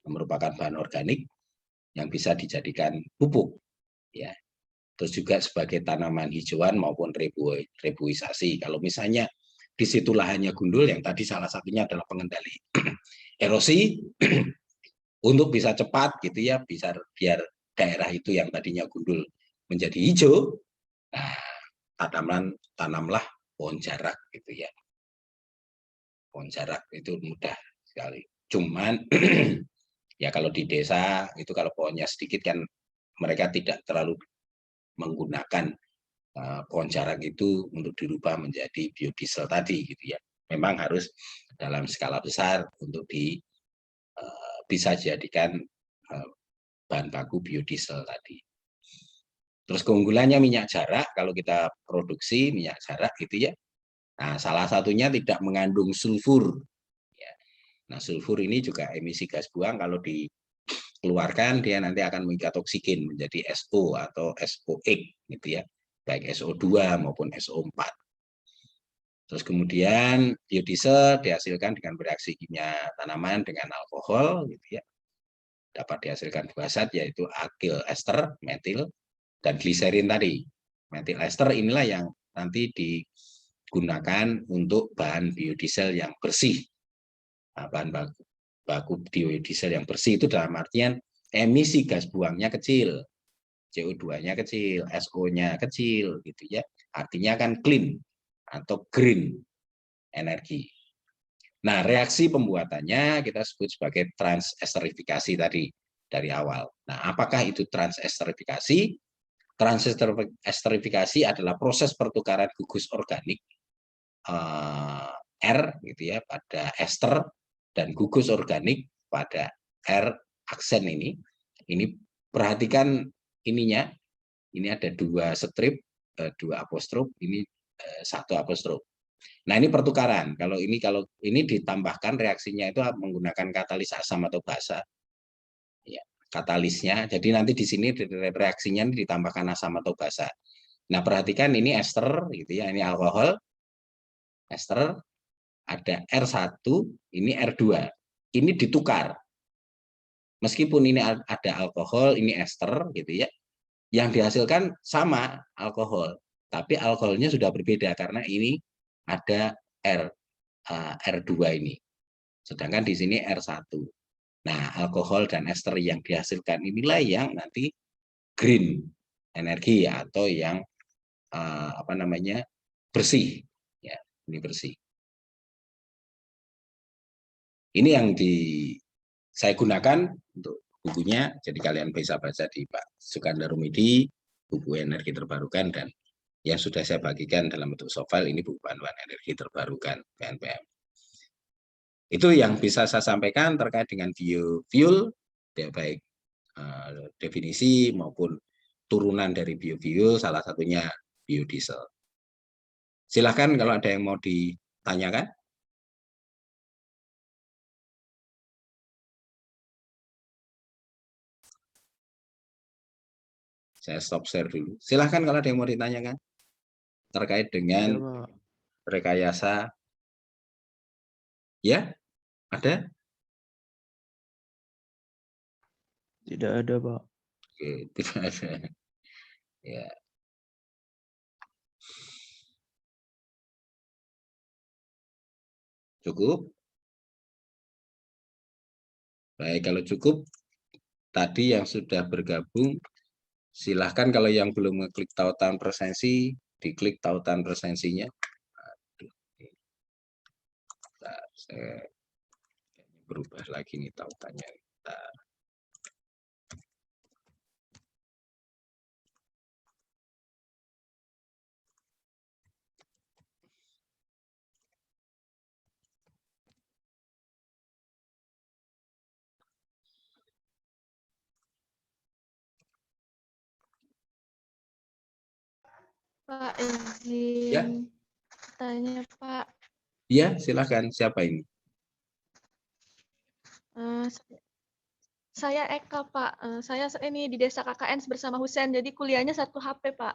merupakan bahan organik yang bisa dijadikan pupuk. Ya. Terus juga sebagai tanaman hijauan maupun rebuisasi. Kalau misalnya di situ lahannya gundul, yang tadi salah satunya adalah pengendali erosi, untuk bisa cepat gitu ya, bisa biar daerah itu yang tadinya gundul menjadi hijau, nah, tanamlah pohon jarak gitu ya. Pohon jarak itu mudah sekali. Cuman ya kalau di desa itu kalau pohonnya sedikit kan mereka tidak terlalu menggunakan pohon jarak itu untuk dirubah menjadi biodiesel tadi gitu ya. Memang harus dalam skala besar untuk bisa dijadikan bahan baku biodiesel tadi. Terus keunggulannya minyak jarak, kalau kita produksi minyak jarak gitu ya, nah salah satunya tidak mengandung sulfur. Ya. Nah, sulfur ini juga emisi gas buang, kalau dikeluarkan dia nanti akan mengikat oksigen menjadi SO atau SOX gitu ya, baik SO2 maupun SO4. Terus kemudian biodiesel dihasilkan dengan bereaksi kimia tanaman dengan alkohol gitu ya. Dapat dihasilkan dua zat yaitu alkyl ester, metil, dan gliserin tadi. Metil ester inilah yang nanti digunakan untuk bahan biodiesel yang bersih. Nah, bahan baku biodiesel yang bersih itu dalam artian emisi gas buangnya kecil, CO2-nya kecil, SO-nya kecil gitu ya. Artinya kan clean atau green energi. Nah, reaksi pembuatannya kita sebut sebagai transesterifikasi tadi dari awal. Nah, apakah itu transesterifikasi? Transesterifikasi adalah proses pertukaran gugus organik R gitu ya pada ester dan gugus organik pada R aksen ini. Ini perhatikan ininya. Ini ada dua strip, dua apostrof, ini satu apostrof. Nah, ini pertukaran. Kalau ini ditambahkan reaksinya itu menggunakan katalis asam atau basa. Ya, katalisnya. Jadi nanti di sini reaksinya ini ditambahkan asam atau basa. Nah, perhatikan ini ester gitu ya, ini alkohol. Ester ada R1, ini R2. Ini ditukar. Meskipun ini ada alkohol, ini ester gitu ya. Yang dihasilkan sama alkohol, tapi alkoholnya sudah berbeda karena ini ada R2 ini. Sedangkan di sini R1. Nah, alkohol dan ester yang dihasilkan inilah yang nanti green energi atau yang apa namanya bersih. Ya, ini bersih. Ini yang saya gunakan untuk bukunya, jadi kalian bisa baca di Pak Sukandar Rumidi, buku energi terbarukan, dan yang sudah saya bagikan dalam bentuk soft file ini buku panduan energi terbarukan PNPM. Itu yang bisa saya sampaikan terkait dengan biofuel, ya baik definisi maupun turunan dari biofuel, salah satunya biodiesel. Silahkan kalau ada yang mau ditanyakan. Saya stop share dulu. Silahkan kalau ada yang mau ditanyakan terkait dengan rekayasa. Ya, ada? Tidak ada, Pak. Oke, tidak ada. Ya. Cukup? Baik, kalau cukup, tadi yang sudah bergabung, silahkan kalau yang belum ngeklik tautan presensi, diklik tautan presensinya. Aduh, bentar, saya berubah lagi nih tautannya. Bentar. Pak, Ya, izin tanya Pak. ya, silahkan. Siapa ini? Saya Eka Pak. Saya ini di Desa KKN bersama Husen. Jadi kuliahnya satu HP Pak.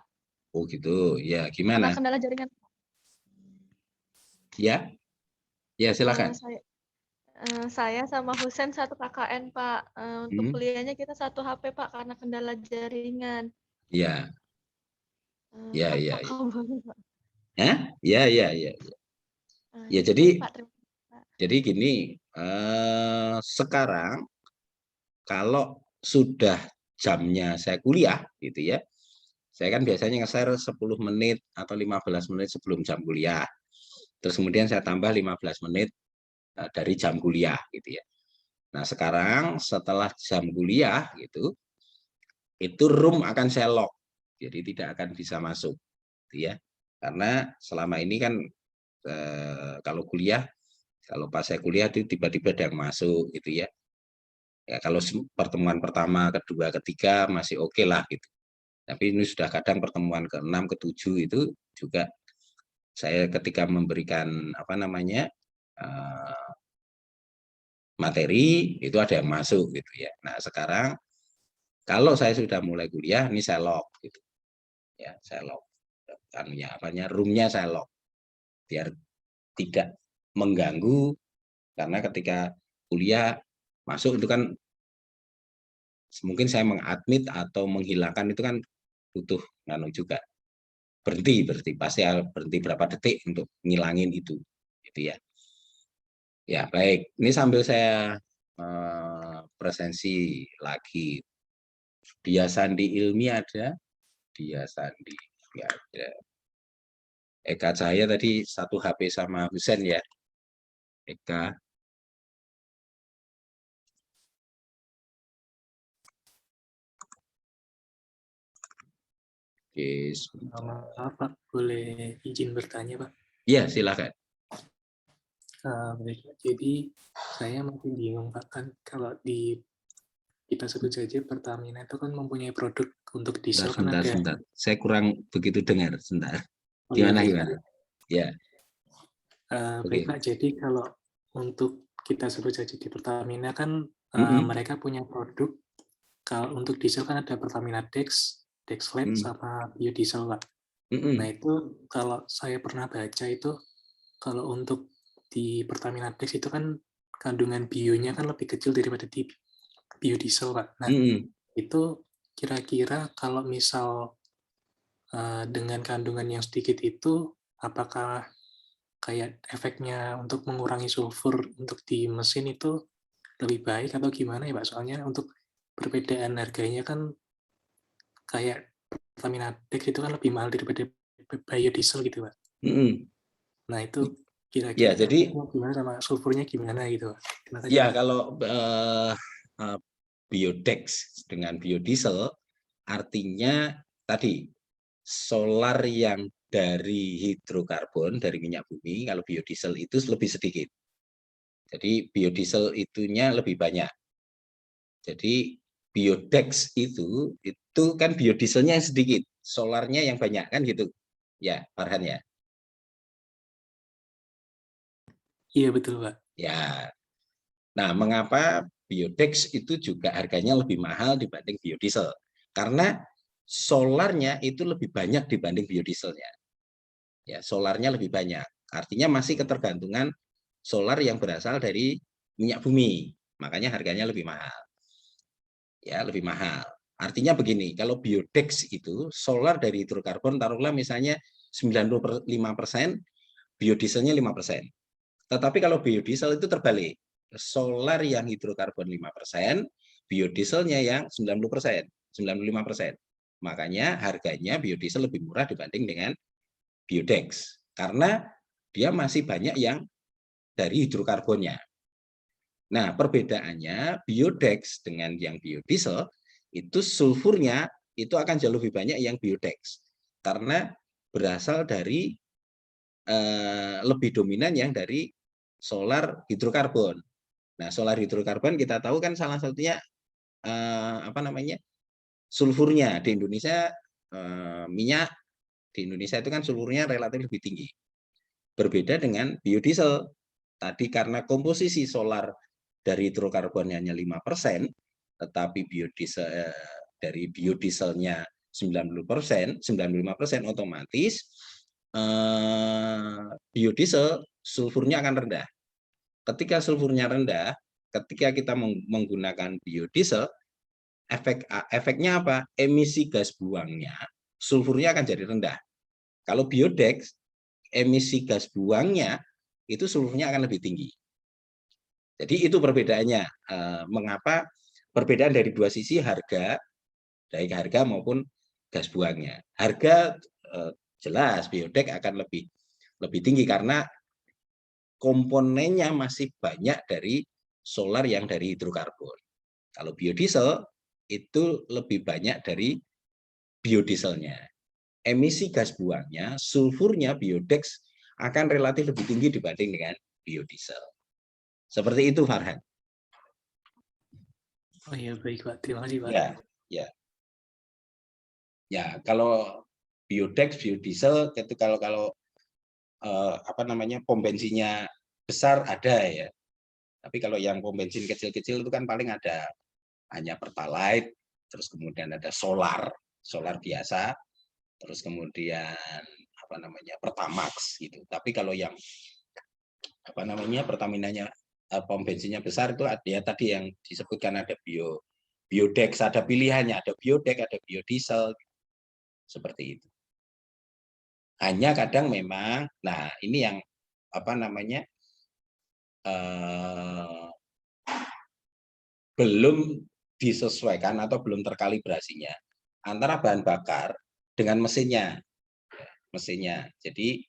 Oh gitu. Ya, Karena gimana? kendala jaringan. Ya, ya silakan. Saya sama Husen satu KKN Pak. Untuk Hmm, kuliahnya kita satu HP Pak karena kendala jaringan. ya, ya, ya, ya. Apakah boleh Pak? Hah? Ya, ya, ya. Ya, Baik Pak, terima kasih Pak. jadi gini, sekarang kalau sudah jamnya saya kuliah gitu ya, saya kan biasanya nge-share 10 menit atau 15 menit sebelum jam kuliah. Terus kemudian saya tambah 15 menit dari jam kuliah gitu ya. Nah, sekarang setelah jam kuliah gitu, itu room akan saya lock. Jadi tidak akan bisa masuk gitu ya. Karena selama ini kan kalau kuliah, kalau pas saya kuliah itu tiba-tiba ada yang masuk gitu ya. Ya kalau pertemuan pertama, kedua, ketiga masih oke lah gitu. Tapi ini sudah kadang pertemuan ke-6, ke-7 itu juga saya ketika memberikan apa namanya materi itu ada yang masuk gitu ya. Nah sekarang kalau saya sudah mulai kuliah, ini saya lock gitu ya, saya lock roomnya saya lock biar tidak mengganggu, karena ketika kuliah masuk itu kan mungkin saya mengadmit atau menghilangkan itu kan butuh juga berhenti pasti berhenti berapa detik untuk ngilangin itu gitu ya. Ya baik, ini sambil saya presensi lagi. Dia Sandi Ilmi ada, dia Sandi ya ada. Eka Cahaya tadi satu HP sama Husen ya. Eka. Oke, Maaf Pak, boleh izin bertanya Pak? Iya silakan. Baik, jadi saya masih bingung Pak, kan kalau kita sebut saja Pertamina itu kan mempunyai produk untuk diesel kan ada. Sebentar. Saya kurang begitu dengar, sebentar. Oh, iya, Gimana? Ya. Baik Pak, jadi kalau untuk kita sebut saja di Pertamina kan mereka punya produk, kalau untuk diesel kan ada Pertamina Dex, Dexlet, sama biodiesel Pak. Nah itu kalau saya pernah baca itu, kalau untuk di Pertamina Dex itu kan kandungan bionya kan lebih kecil daripada di biodiesel Pak. Nah itu kira-kira kalau misal dengan kandungan yang sedikit itu, apakah kayak efeknya untuk mengurangi sulfur untuk di mesin itu lebih baik atau gimana ya Pak? Soalnya untuk perbedaan harganya kan kayak Pertamina Dex itu kan lebih mahal daripada biodiesel gitu Pak. Nah itu kira-kira ya, jadi gimana sama sulfurnya gimana gitu Pak? Ya kalau biodex dengan biodiesel artinya tadi solar yang dari hidrokarbon, dari minyak bumi, kalau biodiesel itu lebih sedikit. Jadi biodiesel itunya lebih banyak. Jadi biodex itu kan biodieselnya yang sedikit, solarnya yang banyak kan gitu. Ya, Farhan ya. Iya betul Pak. Ya. Nah, mengapa biodex itu juga harganya lebih mahal dibanding biodiesel? Karena solarnya itu lebih banyak dibanding biodieselnya. Ya, solarnya lebih banyak. Artinya masih ketergantungan solar yang berasal dari minyak bumi. Makanya harganya lebih mahal. Ya, lebih mahal. Artinya begini, kalau biodex itu solar dari hidrokarbon taruhlah misalnya 95%, biodieselnya 5%. Tetapi kalau biodiesel itu terbalik. Solar yang hidrokarbon 5%, biodieselnya yang 90%, 95%. Makanya harganya biodiesel lebih murah dibanding dengan biodex. Karena dia masih banyak yang dari hidrokarbonnya. Nah, perbedaannya biodex dengan yang biodiesel, itu sulfurnya itu akan jauh lebih banyak yang biodex. Karena berasal dari lebih dominan yang dari solar hidrokarbon. Nah, solar hidrokarbon kita tahu kan salah satunya sulfurnya di Indonesia, minyak di Indonesia itu kan sulfurnya relatif lebih tinggi. Berbeda dengan biodiesel. Tadi karena komposisi solar dari hidrokarbonnya hanya 5%, tetapi biodiesel dari biodieselnya 90%, 95% otomatis biodiesel sulfurnya akan rendah. Ketika sulfurnya rendah, ketika kita menggunakan biodiesel, efeknya apa? Emisi gas buangnya, sulfurnya akan jadi rendah. Kalau biodex, emisi gas buangnya itu sulfurnya akan lebih tinggi. Jadi itu perbedaannya. Mengapa perbedaan dari dua sisi harga, baik harga maupun gas buangnya. Harga jelas biodex akan lebih tinggi karena komponennya masih banyak dari solar yang dari hidrokarbon. Kalau biodiesel itu lebih banyak dari biodieselnya. Emisi gas buangnya, sulfurnya biodex akan relatif lebih tinggi dibanding dengan biodiesel. Seperti itu, Farhan. Oh iya, baik Pak. Terima kasih Pak. Ya, kalau biodex, biodiesel itu kalau pom bensinnya besar ada ya. Tapi kalau yang pom bensin kecil-kecil itu kan paling ada hanya Pertalite, terus kemudian ada solar biasa, terus kemudian apa namanya Pertamax gitu. Tapi kalau yang apa namanya Pertaminanya pom bensinnya besar itu ya tadi yang disebutkan ada biodex, ada pilihannya, ada biodex, ada biodiesel, seperti itu. Hanya kadang memang, nah ini yang apa namanya belum disesuaikan atau belum terkalibrasinya antara bahan bakar dengan mesinnya. Jadi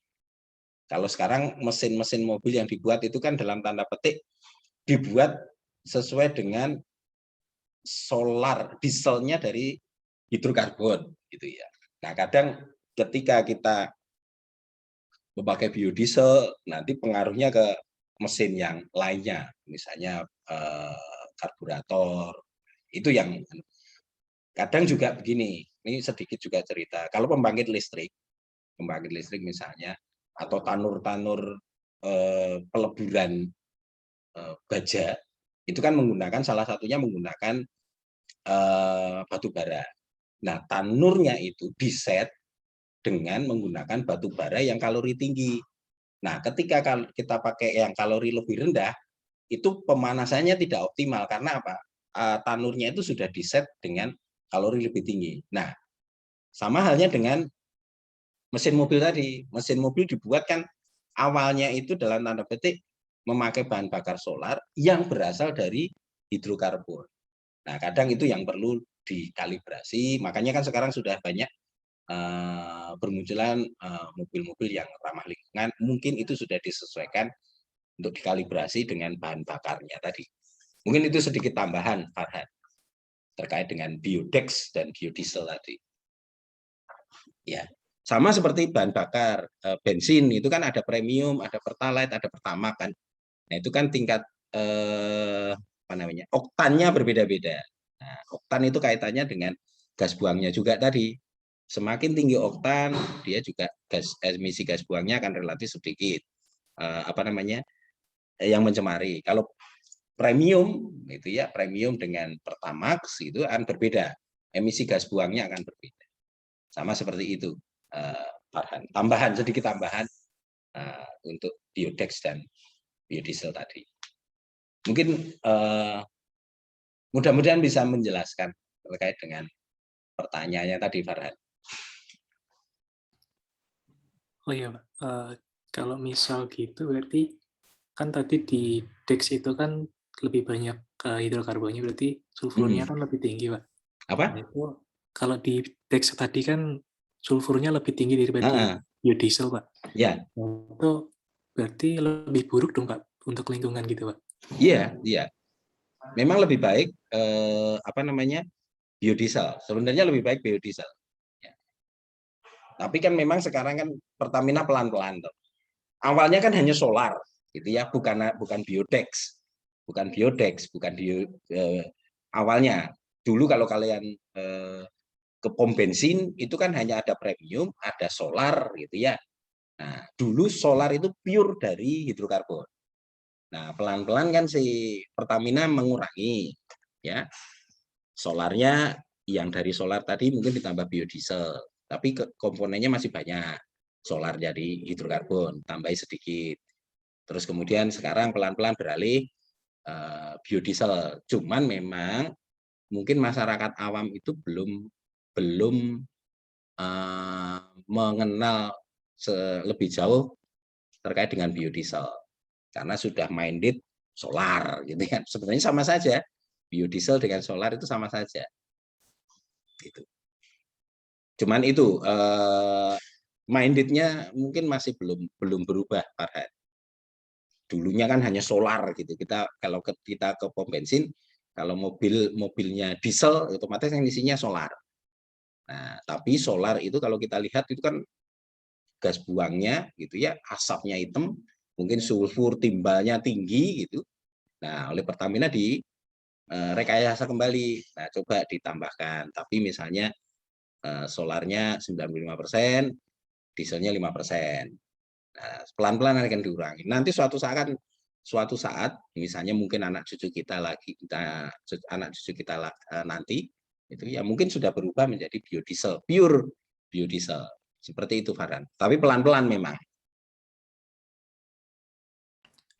kalau sekarang mesin-mesin mobil yang dibuat itu kan dalam tanda petik dibuat sesuai dengan solar dieselnya dari hidrokarbon gitu ya. Nah, kadang ketika kita memakai biodiesel nanti pengaruhnya ke mesin yang lainnya, misalnya karburator. Itu yang kadang juga begini, ini sedikit juga cerita. Kalau pembangkit listrik misalnya atau tanur-tanur peleburan baja itu kan menggunakan salah satunya menggunakan batu bara. Nah, tanurnya itu diset dengan menggunakan batu bara yang kalori tinggi. Nah, ketika kita pakai yang kalori lebih rendah, itu pemanasannya tidak optimal karena apa? Tanurnya itu sudah diset dengan kalori lebih tinggi. Nah, sama halnya dengan mesin mobil tadi. Mesin mobil dibuat kan awalnya itu dalam tanda petik memakai bahan bakar solar yang berasal dari hidrokarbon. Nah, kadang itu yang perlu dikalibrasi. Makanya kan sekarang sudah banyak bermunculan mobil-mobil yang ramah lingkungan. Mungkin itu sudah disesuaikan untuk dikalibrasi dengan bahan bakarnya tadi. Mungkin itu sedikit tambahan, Farhan, terkait dengan biodex dan biodiesel tadi. Ya, sama seperti bahan bakar bensin itu kan ada premium, ada Pertalite, ada Pertamax kan. Nah, itu kan tingkat apa namanya? Oktannya berbeda-beda. Nah, oktan itu kaitannya dengan gas buangnya juga tadi. Semakin tinggi oktan, dia juga emisi gas buangnya akan relatif sedikit. Apa namanya? Yang mencemari. Kalau premium itu ya, premium dengan Pertamax itu akan berbeda. Emisi gas buangnya akan berbeda. Sama seperti itu, Farhan. Sedikit tambahan untuk biodex dan biodiesel tadi. Mungkin mudah-mudahan bisa menjelaskan terkait dengan pertanyaannya tadi, Farhan. Oh iya, Pak. Kalau misal gitu berarti kan tadi di DEX itu kan lebih banyak hidrokarbonnya, berarti sulfurnya kan lebih tinggi, Pak. Apa? Nah, itu kalau di DEX tadi kan sulfurnya lebih tinggi daripada biodiesel, Pak. Ya. Itu berarti lebih buruk dong, Pak, untuk lingkungan gitu, Pak. Iya. Memang lebih baik apa namanya? Biodiesel. Sebenarnya lebih baik biodiesel. Ya. Tapi kan memang sekarang kan Pertamina pelan-pelan tuh. Awalnya kan hanya solar gitu ya, bukan biodex. Bukan awalnya. Dulu kalau kalian ke pom bensin itu kan hanya ada premium, ada solar gitu ya. Nah, dulu solar itu pure dari hidrokarbon. Nah, pelan-pelan kan si Pertamina mengurangi ya. Solarnya yang dari solar tadi mungkin ditambah biodiesel, tapi komponennya masih banyak. Solar jadi hidrokarbon, tambahi sedikit. Terus kemudian sekarang pelan-pelan beralih biodiesel. Cuman memang mungkin masyarakat awam itu belum mengenal lebih jauh terkait dengan biodiesel karena sudah minded solar gitu kan. Sebenarnya sama saja, biodiesel dengan solar itu sama saja gitu. Cuman itu mindednya mungkin masih belum berubah, Farhan. Dulunya kan hanya solar gitu. Kalau kita ke pom bensin, kalau mobilnya diesel otomatis yang isinya solar. Nah, tapi solar itu kalau kita lihat itu kan gas buangnya gitu ya, asapnya hitam, mungkin sulfur timbalnya tinggi gitu. Nah, oleh Pertamina di rekayasa kembali. Nah, coba ditambahkan, tapi misalnya solarnya 95%, dieselnya 5%. Nah, pelan-pelan akan dikurangi. Nanti suatu saat kan suatu saat, misalnya mungkin anak cucu kita nanti, itu ya mungkin sudah berubah menjadi biodiesel, pure biodiesel. Seperti itu, Farhan. Tapi pelan-pelan memang.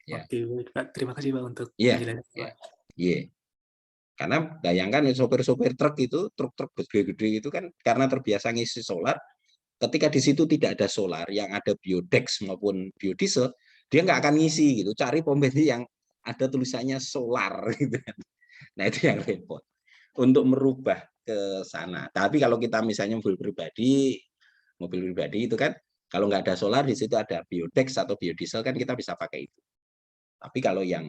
Ya. Oke, baik, Pak. Terima kasih, Pak, untuk penjelasannya. Ya. Yeah. Karena bayangkan sopir-sopir truk itu, truk-truk gede-gede itu kan karena terbiasa ngisi solar, ketika di situ tidak ada solar, yang ada biodex maupun biodiesel, dia nggak akan ngisi gitu. Cari pom bensin yang ada tulisannya solar gitu. Nah itu yang repot untuk merubah ke sana. Tapi kalau kita misalnya mobil pribadi itu kan kalau nggak ada solar di situ ada biodex atau biodiesel kan kita bisa pakai itu. Tapi kalau yang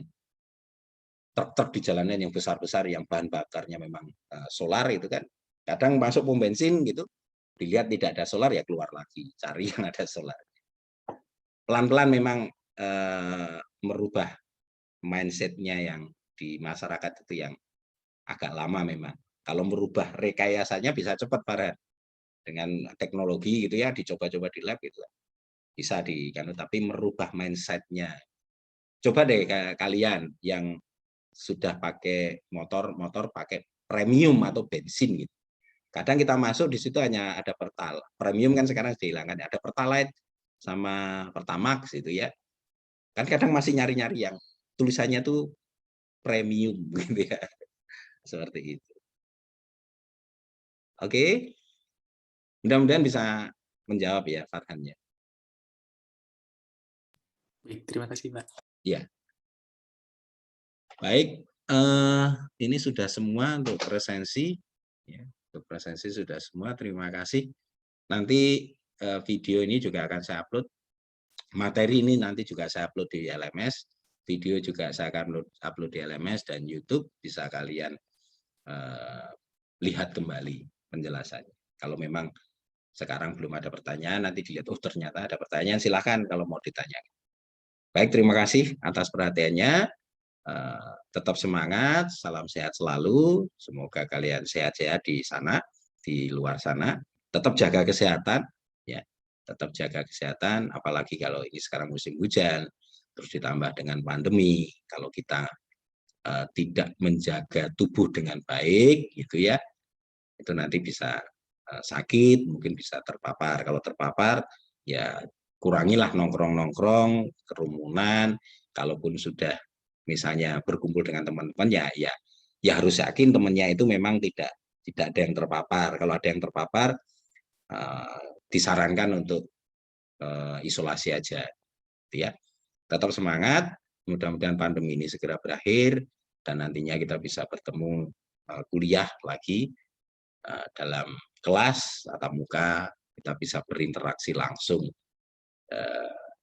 truk-truk di jalanan yang besar-besar yang bahan bakarnya memang solar itu kan kadang masuk pom bensin gitu, dilihat tidak ada solar ya keluar lagi cari yang ada solar. Pelan-pelan memang merubah mindsetnya yang di masyarakat itu yang agak lama memang. Kalau merubah rekayasanya bisa cepat, Farhan. Dengan teknologi gitu ya, dicoba-coba di lab gitu. Bisa tapi merubah mindsetnya. Coba deh kalian yang sudah pakai motor pakai premium atau bensin gitu. Kadang kita masuk di situ hanya ada Pertalite. Premium kan sekarang dihilangkan, ada Pertalite sama Pertamax itu ya. Kan kadang masih nyari-nyari yang tulisannya tuh premium gitu ya. Seperti itu. Oke. Mudah-mudahan bisa menjawab ya Farhan ya. Baik, terima kasih, Pak. Ya. Baik, ini sudah semua untuk presensi. Ya, untuk presensi sudah semua. Terima kasih. Nanti video ini juga akan saya upload. Materi ini nanti juga saya upload di LMS. Video juga saya akan upload di LMS dan YouTube. Bisa kalian lihat kembali penjelasannya. Kalau memang sekarang belum ada pertanyaan, nanti dilihat, oh ternyata ada pertanyaan, silakan kalau mau ditanya. Baik, terima kasih atas perhatiannya. Tetap semangat, salam sehat selalu. Semoga kalian sehat-sehat di sana, di luar sana. Tetap jaga kesehatan, ya. Tetap jaga kesehatan, apalagi kalau ini sekarang musim hujan, terus ditambah dengan pandemi. Kalau kita tidak menjaga tubuh dengan baik, gitu ya, itu nanti bisa sakit, mungkin bisa terpapar. Kalau terpapar, ya kurangilah nongkrong-nongkrong, kerumunan. Kalaupun sudah misalnya berkumpul dengan teman-teman, ya harus yakin temannya itu memang tidak ada yang terpapar. Kalau ada yang terpapar, disarankan untuk isolasi aja. Ya, tetap semangat. Mudah-mudahan pandemi ini segera berakhir dan nantinya kita bisa bertemu kuliah lagi. Dalam kelas tatap muka, kita bisa berinteraksi langsung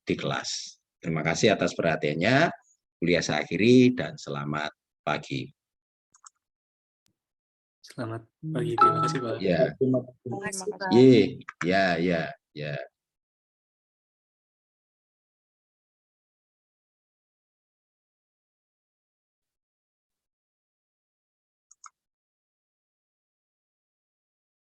di kelas. Terima kasih atas perhatiannya. Kuliah saya akhiri dan selamat pagi. Selamat pagi, terima kasih, Pak. Ya. Terima kasih, Pak. Ya.